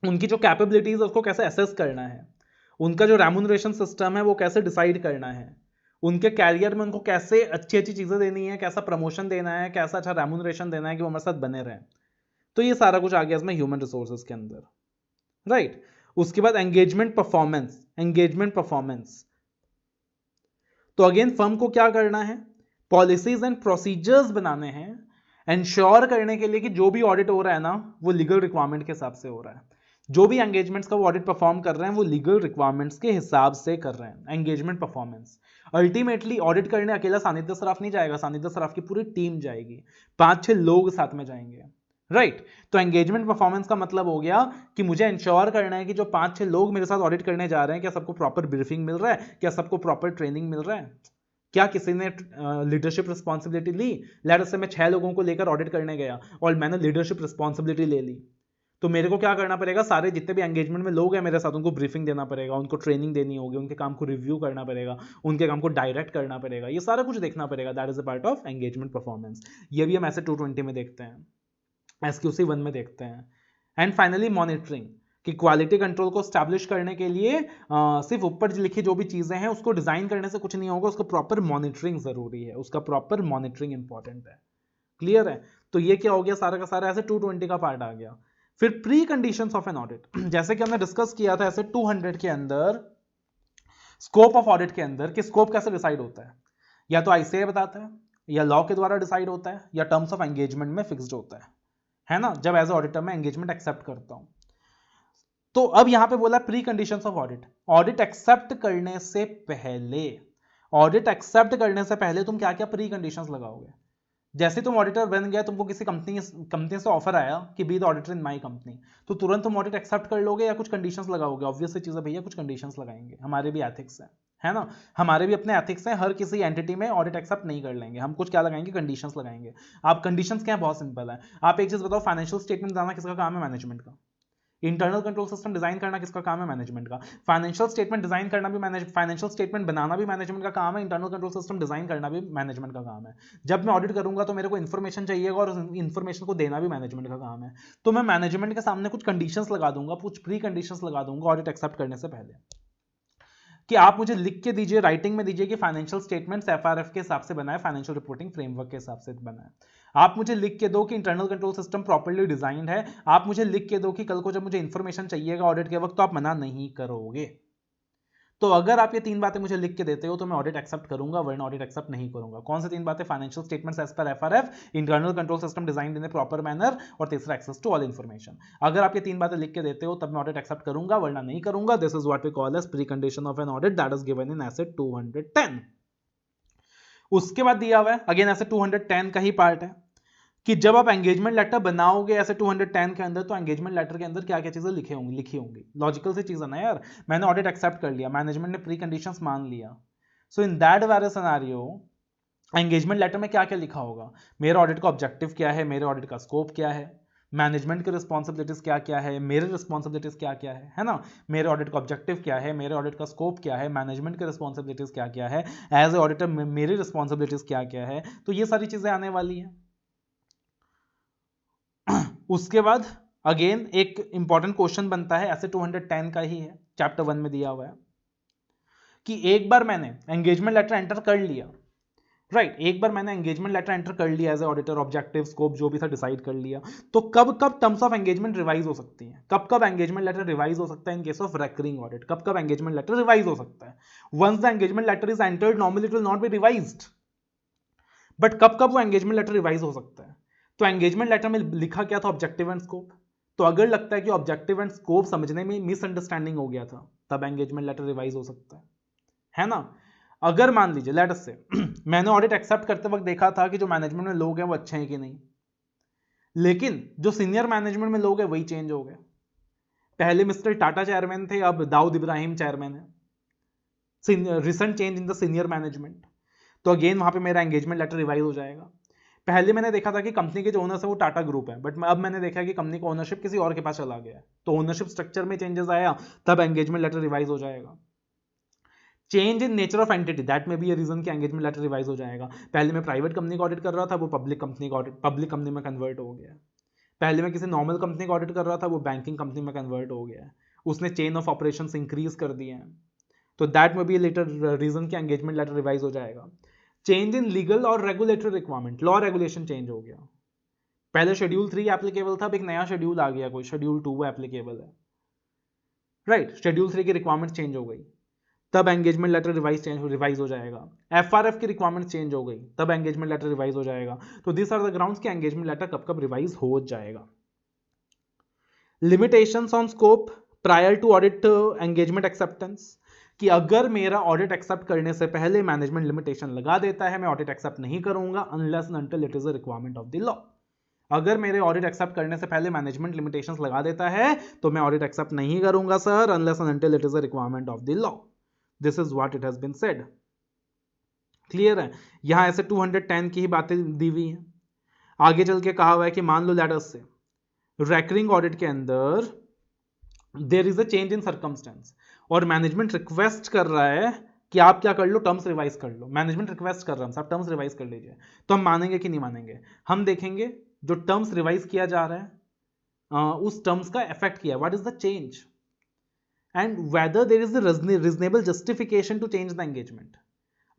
उनकी जो कैपेबिलिटीज है उसको कैसे असेस करना है, उनका जो रेम्यूनरेशन सिस्टम है वो कैसे डिसाइड करना है, उनके कैरियर में उनको कैसे अच्छी अच्छी चीजें देनी है, कैसा प्रमोशन देना है, कैसा अच्छा रेम्यूनरेशन देना है कि वो हमारे साथ बने रहें। तो ये सारा कुछ आ गया इसमें ह्यूमन रिसोर्सेज के अंदर, राइट। उसके बाद एंगेजमेंट परफॉर्मेंस, एंगेजमेंट परफॉर्मेंस, तो अगेन फर्म को क्या करना है? पॉलिसीज एंड प्रोसीजर्स बनाने हैं इंश्योर करने के लिए कि जो भी ऑडिट हो रहा है ना वो लीगल रिक्वायरमेंट के हिसाब से हो रहा है, जो भी एंगेजमेंट्स का वो ऑडिट परफॉर्म कर रहे हैं वो लीगल रिक्वायरमेंट्स के हिसाब से कर रहे हैं। एंगेजमेंट परफॉर्मेंस, अल्टीमेटली ऑडिट करने अकेला सानिध्य सराफ नहीं जाएगा, सानिध्य सराफ की पूरी टीम जाएगी, 5-6 लोग साथ में जाएंगे, राइट। तो एंगेजमेंट परफॉर्मेंस का मतलब हो गया कि मुझे इंश्योर करना है कि जो 5-6 लोग मेरे साथ ऑडिट करने जा रहे हैं, क्या सबको प्रॉपर ब्रीफिंग मिल रहा है, क्या सबको प्रॉपर ट्रेनिंग मिल रहा है, क्या किसी ने लीडरशिप रिस्पॉन्सिबिलिटी ली। लेट अस से मैं 6 लोगों को लेकर ऑडिट करने गया और मैंने लीडरशिप रिस्पॉन्सिबिलिटी ले ली, तो मेरे को क्या करना पड़ेगा? सारे जितने भी एंगेजमेंट में लोग हैं मेरे साथ, उनको ब्रीफिंग देना पड़ेगा, उनको ट्रेनिंग देनी होगी, उनके काम को रिव्यू करना पड़ेगा, उनके काम को डायरेक्ट करना पड़ेगा, ये सारा कुछ देखना पड़ेगा। That is a part of engagement performance. ये भी हम ऐसे 220 में देखते हैं, एसक्यूसी 1 में देखते हैं। एंड फाइनली मॉनिटरिंग, कि क्वालिटी कंट्रोल को स्टैब्लिश करने के लिए सिर्फ ऊपर लिखी जो भी चीजें हैं उसको डिजाइन करने से कुछ नहीं होगा, उसको प्रॉपर मॉनिटरिंग जरूरी है, उसका प्रॉपर मॉनिटरिंग इंपॉर्टेंट है। क्लियर है? तो ये क्या हो गया? सारा का सारा ऐसे 220 का पार्ट आ गया। फिर pre conditions of an audit, जैसे कि हमने डिस्कस किया था ऐसे 200 के अंदर स्कोप ऑफ ऑडिट के अंदर, कि स्कोप कैसे डिसाइड होता है, या तो आईसीए बताता है, या लॉ के द्वारा डिसाइड होता है, या टर्म्स ऑफ एंगेजमेंट में फिक्स्ड होता है ना, जब एज ऑडिटर मैं एंगेजमेंट एक्सेप्ट करता हूं। तो अब यहां पे बोला pre conditions of audit, audit accept करने से पहले, ऑडिट एक्सेप्ट करने से पहले तुम क्या क्या प्री कंडीशंस लगाओगे। जैसे तुम ऑडिटर बन गया, तुमको किसी कंपनी से ऑफर आया कि be the auditor in my company, तो तुरंत तुम ऑडिट एक्सेप्ट कर लोगे या कुछ कंडीशंस लगाओगे? ऑब्वियस चीज है भैया, कुछ कंडीशंस लगाएंगे, हमारे भी एथिक्स है ना, हमारे भी अपने एथिक्स हैं, हर किसी एंटिटी में ऑडिट एक्सेप्ट नहीं कर लेंगे हम, कुछ क्या लगाएंगे? कंडीशंस लगाएंगे। आप कंडीशंस क्या है? बहुत सिंपल है। आप एक चीज बताओ, फाइनेंशियल स्टेटमेंट बनाना किसका काम है? मैनेजमेंट का। इंटरनल कंट्रोल सिस्टम डिजाइन करना किसका काम है? मैनेजमेंट का। फाइनेंशियल स्टेटमेंट डिजाइन करना भी फाइनेंशियल स्टेटमेंट बनाना भी मैनेजमेंट का काम है, इंटरनल कंट्रोल सिस्टम डिजाइन करना भी मैनेजमेंट का काम है। जब मैं ऑडिट करूंगा तो मेरे को इन्फॉर्मेशन चाहिएगा और इन्फॉर्मेशन को देना भी मैनेजमेंट का काम है। तो मैं मैनेजमेंट के सामने कुछ कंडीशंस लगा दूंगा, कुछ प्री कंडीशंस लगा दूंगा ऑडिट एक्सेप्ट करने से पहले, कि आप मुझे लिख के दीजिए, राइटिंग में दीजिए कि फाइनेंशियल स्टेटमेंट्स एफआरएफ के हिसाब से बना है, फाइनेंशियल रिपोर्टिंग फ्रेमवर्क के हिसाब से बना है। आप मुझे लिख के दो कि internal control system properly designed है। आप मुझे लिख के दो कि कल को जब मुझे इंफॉर्मेशन चाहिएगा ऑडिट के वक्त तो आप मना नहीं करोगे। तो अगर आप ये 3 बातें मुझे लिख के देते हो तो मैं ऑडिट एक्सेप्ट करूंगा, वरना ऑडिट एक्सेप्ट नहीं करूंगा। कौन सी 3 बातें? Financial statements as per FRF, internal control system design in a proper manner, और तीसरा एक्सेस टू ऑल इन्फॉर्मेशन। अगर आप ये 3 बातें लिख के देते हो तब मैं ऑडिट एक्सेप्ट करूंगा, वरना नहीं करूंगा। This is what we call as pre condition of an audit, that is given in asset 210। उसके बाद दिया हुआ है अगेन ऐसे 210 का ही पार्ट है कि जब आप एंगेजमेंट लेटर बनाओगे ऐसे 210 के अंदर, तो एंगेजमेंट लेटर के अंदर क्या क्या चीजें लिखी होंगी। लॉजिकल सी चीज है ना यार, मैंने ऑडिट एक्सेप्ट कर लिया, मैनेजमेंट ने प्री कंडीशंस मान लिया, so in that very scenario engagement letter में क्या क्या लिखा होगा, मेरे ऑडिट का ऑब्जेक्टिव क्या है, मेरे ऑडिट का स्कोप क्या है, मैनेजमेंट की रिस्पॉन्सिबिलिटीज क्या क्या है, मेरे रिस्पॉन्सिबिलिटीज क्या क्या है ना, मेरे ऑडिट का ऑब्जेक्टिव क्या है, मेरे ऑडिट का स्कोप क्या है, मैनेजमेंट की रिस्पॉन्सिबिलिटीज क्या क्या है, एज ए ऑडिटर मेरी रिस्पॉन्सिबिलिटीज क्या क्या है, तो ये सारी चीजें आने वाली हैं। उसके बाद अगेन एक इंपॉर्टेंट क्वेश्चन बनता है, ऐसे 210 का ही है, चैप्टर 1 में दिया हुआ है कि एक बार मैंने एंगेजमेंट लेटर एंटर कर लिया, राइट, एक बार मैंने एंगेजमेंट लेटर एंटर कर लिया as a auditor, objective scope जो भी था डिसाइड कर लिया, तो कब कब टर्म्स ऑफ एंगेजमेंट रिवाइज हो सकती हैं, कब कब एंगेजमेंट लेटर रिवाइज हो सकता है in case of recurring audit, कब कब एंगेजमेंट लेटर रिवाइज हो सकता है। Once the engagement letter is entered normally it will not be revised, but कब कब वो एंगेजमेंट लेटर रिवाइज हो सकता है। तो एंगेजमेंट लेटर में लिखा क्या था, ऑब्जेक्टिव एंड स्कोप, तो अगर लगता है कि ऑब्जेक्टिव एंड स्कोप समझने में मिसअंडरस्टैंडिंग हो गया था, तब एंगेजमेंट लेटर रिवाइज हो सकता है ना। अगर मान लीजिए लेट अस से मैंने ऑडिट एक्सेप्ट करते वक्त देखा था कि जो मैनेजमेंट में लोग हैं वो अच्छे हैं कि नहीं, लेकिन जो सीनियर मैनेजमेंट में लोग हैं वही चेंज हो गए, पहले मिस्टर टाटा चेयरमैन थे, अब दाऊद इब्राहिम चेयरमैन है, recent change in the senior management, तो अगेन वहां पे मेरा एंगेजमेंट लेटर रिवाइज हो जाएगा। पहले मैंने देखा था कि कंपनी के जो ओनर्स है वो टाटा ग्रुप है, बट अब मैंने देखा कि कंपनी का ओनरशिप किसी और के पास चला गया है, तो ओनरशिप स्ट्रक्चर में चेंजेस आया, तब एंगेजमेंट लेटर रिवाइज हो जाएगा। Change in nature of entity, that में भी ये रीजन कि एंगेजमेंट लेटर रिवाइज हो जाएगा, पहले मैं प्राइवेट कंपनी का ऑडिट कर रहा था, वो पब्लिक कंपनी का ऑडिट, पब्लिक कंपनी में कन्वर्ट हो गया, पहले मैं किसी नॉर्मल कंपनी का ऑडिट कर रहा था, वो बैंकिंग कंपनी में कन्वर्ट हो गया, उसने चेन ऑफ ऑपरेशंस इंक्रीज कर दिए हैं, तो दैट में भी लेटर रीजन कि एंगेजमेंट लेटर रिवाइज हो जाएगा। चेंज इन लीगल और regulatory requirement, law regulation change हो गया, पहले शेड्यूल 3 एप्लीकेबल था, अब एक नया शेड्यूल आ गया, कोई शेड्यूल 2 एप्लीकेबल है, राइट, शेड्यूल 3 की रिक्वायरमेंट चेंज हो गई, तब एंगेजमेंट लेटर रिवाइज हो जाएगा। एफआरएफ की रिक्वायरमेंट चेंज हो गई, तब एंगेजमेंट लेटर रिवाइज हो जाएगा। तो दिस आर द ग्राउंड्स कि एंगेजमेंट लेटर कब कब रिवाइज हो जाएगा। Limitations on scope prior to audit engagement acceptance, कि अगर मेरा ऑडिट एक्सेप्ट करने से पहले मैनेजमेंट लिमिटेशन लगा देता है, मैं ऑडिट एक्सेप्ट नहीं करूंगा unless and until it is a requirement of the law. अगर मेरे ऑडिट एक्सेप्ट करने से पहले मैनेजमेंट लिमिटेशंस लगा देता है तो मैं ऑडिट एक्सेप्ट नहीं करूंगा sir unless and until it is a requirement of the law. This is what it has been said. Clear है, यहां ऐसे 210 की ही बातें दी हुई हैं। आगे चल के कहा हुआ है कि मान लो लेटर से रेकरिंग ऑडिट के अंदर there is a change in circumstance और मैनेजमेंट रिक्वेस्ट कर रहा है कि आप क्या कर लो, टर्म्स रिवाइज कर लो। मैनेजमेंट रिक्वेस्ट कर रहा है आप टर्म्स रिवाइज कर लीजिए, तो हम मानेंगे कि नहीं मानेंगे? हम देखेंगे जो टर्म्स रिवाइज किया जा रहा है उस टर्म्स का इफेक्ट किया, what is the change and whether there is the reasonable justification to change the engagement.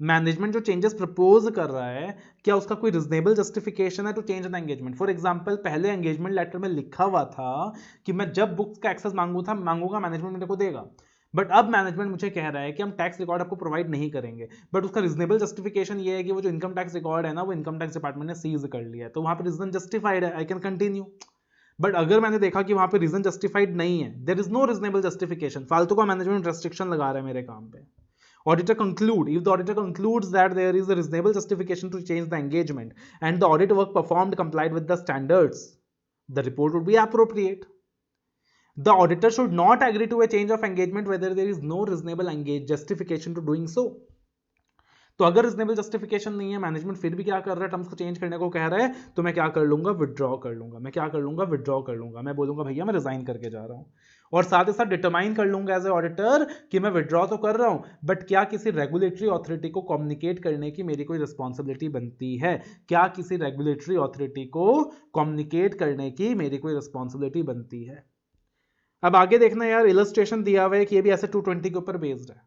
Management जो चेंजेस प्रपोज कर रहा है क्या उसका कोई रीजनेबल जस्टिफिकेशन है to change the engagement. For example पहले एंगेजमेंट लेटर में लिखा हुआ था कि मैं जब बुक्स का एक्सेस मांगूंगा मैनेजमेंट मेरे को देगा, बट अब मैनेजमेंट मुझे कह रहा है कि हम टैक्स रिकॉर्ड आपको प्रोवाइड नहीं करेंगे, बट उसका रीजनेबल जस्टिफिकेशन ये है कि वो जो इनकम टैक्स रिकॉर्ड है ना वो इनकम टैक्स डिपार्टमेंट ने सीज कर लिया है, तो वहां पर रीजन जस्टिफाइड है, आई कैन कंटिन्यू। बट अगर मैंने देखा कि वहां पे रीजन जस्टिफाइड नहीं है, there is no reasonable justification, फालतू का मैनेजमेंट रेस्ट्रिक्शन लगा रहा है मेरे काम पे। Auditor conclude, if the auditor concludes that there is a reasonable justification to change the engagement and the audit work performed complied with the standards, the report would be appropriate. The auditor should not agree to a change of engagement whether there is no reasonable justification to doing so. तो अगर reasonable justification नहीं है, management फिर भी क्या कर रहा है, टर्म्स को चेंज करने को कह रहा है, तो मैं क्या कर लूंगा, विड्रॉ कर लूंगा। मैं क्या कर लूंगा, विड्रॉ कर लूंगा। मैं बोलूंगा भैया मैं रिजाइन करके जा रहा हूं, और साथ ही साथ डिटरमाइन कर लूंगा एज ए ऑडिटर कि मैं विड्रॉ तो कर रहा हूं, बट क्या किसी रेगुलेटरी अथॉरिटी को कम्युनिकेट करने की मेरी कोई रिस्पॉन्सिबिलिटी बनती है, क्या किसी रेगुलेटरी अथॉरिटी को कम्युनिकेट करने की मेरी कोई रिस्पॉन्सिबिलिटी बनती है। अब आगे देखना यार, इलस्ट्रेशन दिया हुआ है कि ये भी ऐसे 220 के ऊपर बेस्ड है,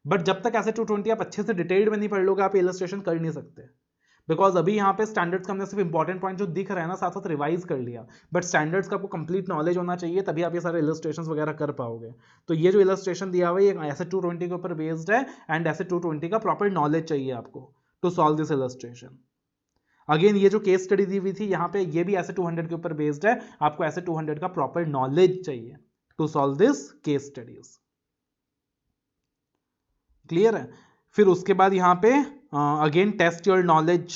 बट जब तक ऐसे 220 आप अच्छे से डिटेल्ड में नहीं पढ़ लोगे आप इलस्ट्रेशन कर नहीं सकते, बिकॉज अभी यहाँ पे स्टैंडर्ड्स का हमने सिर्फ इंपॉर्टेंट पॉइंट जो दिख रहा है ना साथ साथ रिवाइज कर लिया, बट स्टैंडर्ड्स का आपको कंप्लीट नॉलेज होना चाहिए, तभी आप ये सारे इलस्ट्रेशंस वगैरह कर पाओगे। तो ये जो इलस्ट्रेशन दिया हुआ है ये ऐसे 220 के ऊपर बेस्ड है, एंड ऐसे 220 का प्रॉपर नॉलेज चाहिए आपको to solve this illustration. Again ये जो केस स्टडी दी हुई थी यहाँ पे ये भी ऐसे 200 के ऊपर बेस्ड है, आपको ऐसे 200 का प्रॉपर नॉलेज चाहिए to solve this case studies. Clear है? फिर उसके बाद यहां पे again test your knowledge,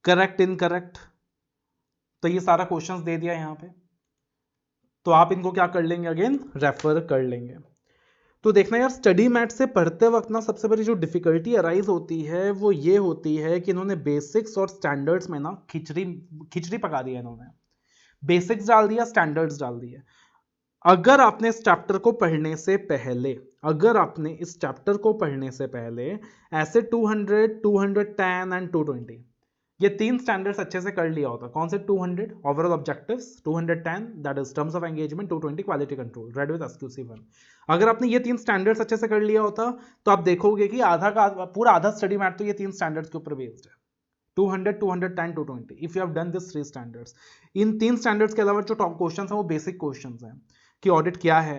correct incorrect, तो ये सारा क्वेश्चंस दे दिया यहां पे, तो आप इनको क्या कर लेंगे, अगेन रेफर कर लेंगे। तो देखना यार, स्टडी मैथ से पढ़ते वक्त ना सबसे बड़ी जो डिफिकल्टी अराइज होती है वो ये होती है कि इन्होंने बेसिक्स और स्टैंडर्ड्स में ना खिचड़ी खिचड़ी पका दिया इन्होंने। बेसिक्स डाल दिया, स्टैंडर्ड्स डाल दिए। अगर आपने इस चैप्टर को पढ़ने से पहले ऐसे 200, 210 एंड 220 ये तीन स्टैंडर्ड्स अच्छे से कर लिया होता। कौन से? 200 overall objectives, 210 that is terms of engagement, 220 quality control, read with SQC1। अगर आपने ये तीन स्टैंडर्ड्स अच्छे से कर लिया होता तो आप देखोगे कि पूरा आधा स्टडी मैथ तो ये तीन स्टैंडर्ड्स के ऊपर बेस्ड है। 200, 210, 220 if you have done this three standards. इन तीन स्टैंडर्ड्स के अलावा जो टॉप क्वेश्चंस हैं वो बेसिक क्वेश्चंस हैं कि ऑडिट क्या है,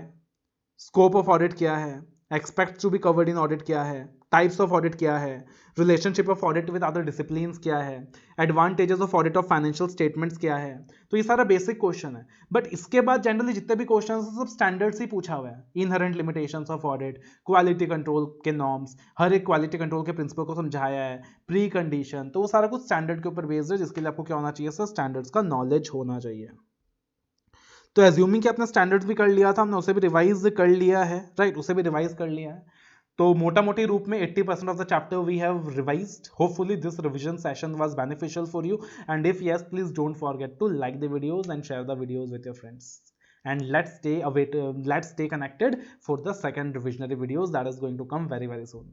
स्कोप ऑफ ऑडिट क्या है, expect to be covered in audit क्या है, टाइप्स ऑफ ऑडिट क्या है, relationship of audit with other disciplines क्या है, advantages of audit of financial statements क्या है। तो ये सारा बेसिक क्वेश्चन है। बट इसके बाद जनरली जितने भी क्वेश्चन हैं सब स्टैंडर्ड्स ही पूछा हुआ है। Inherent limitations of audit, quality control के नॉर्म्स, हर एक क्वालिटी कंट्रोल के प्रिंसिपल को समझाया है, प्री कंडीशन, तो वो सारा कुछ स्टैंडर्ड के ऊपर बेस्ड है, जिसके लिए आपको क्या होना चाहिए सर? स्टैंडर्ड्स का नॉलेज होना चाहिए। तो एज्यूमिंग कि आपने स्टैंडर्ड्स भी कर लिया था, हमने उसे भी रिवाइज कर लिया है, राइट? उसे भी रिवाइज कर लिया है। तो मोटा मोटी रूप में 80% of the chapter we have revised. Hopefully this revision session was beneficial for you, and if yes, please don't forget to like the videos and share the videos with your friends, and let's stay connected for the second revisionary videos that is going to come very soon.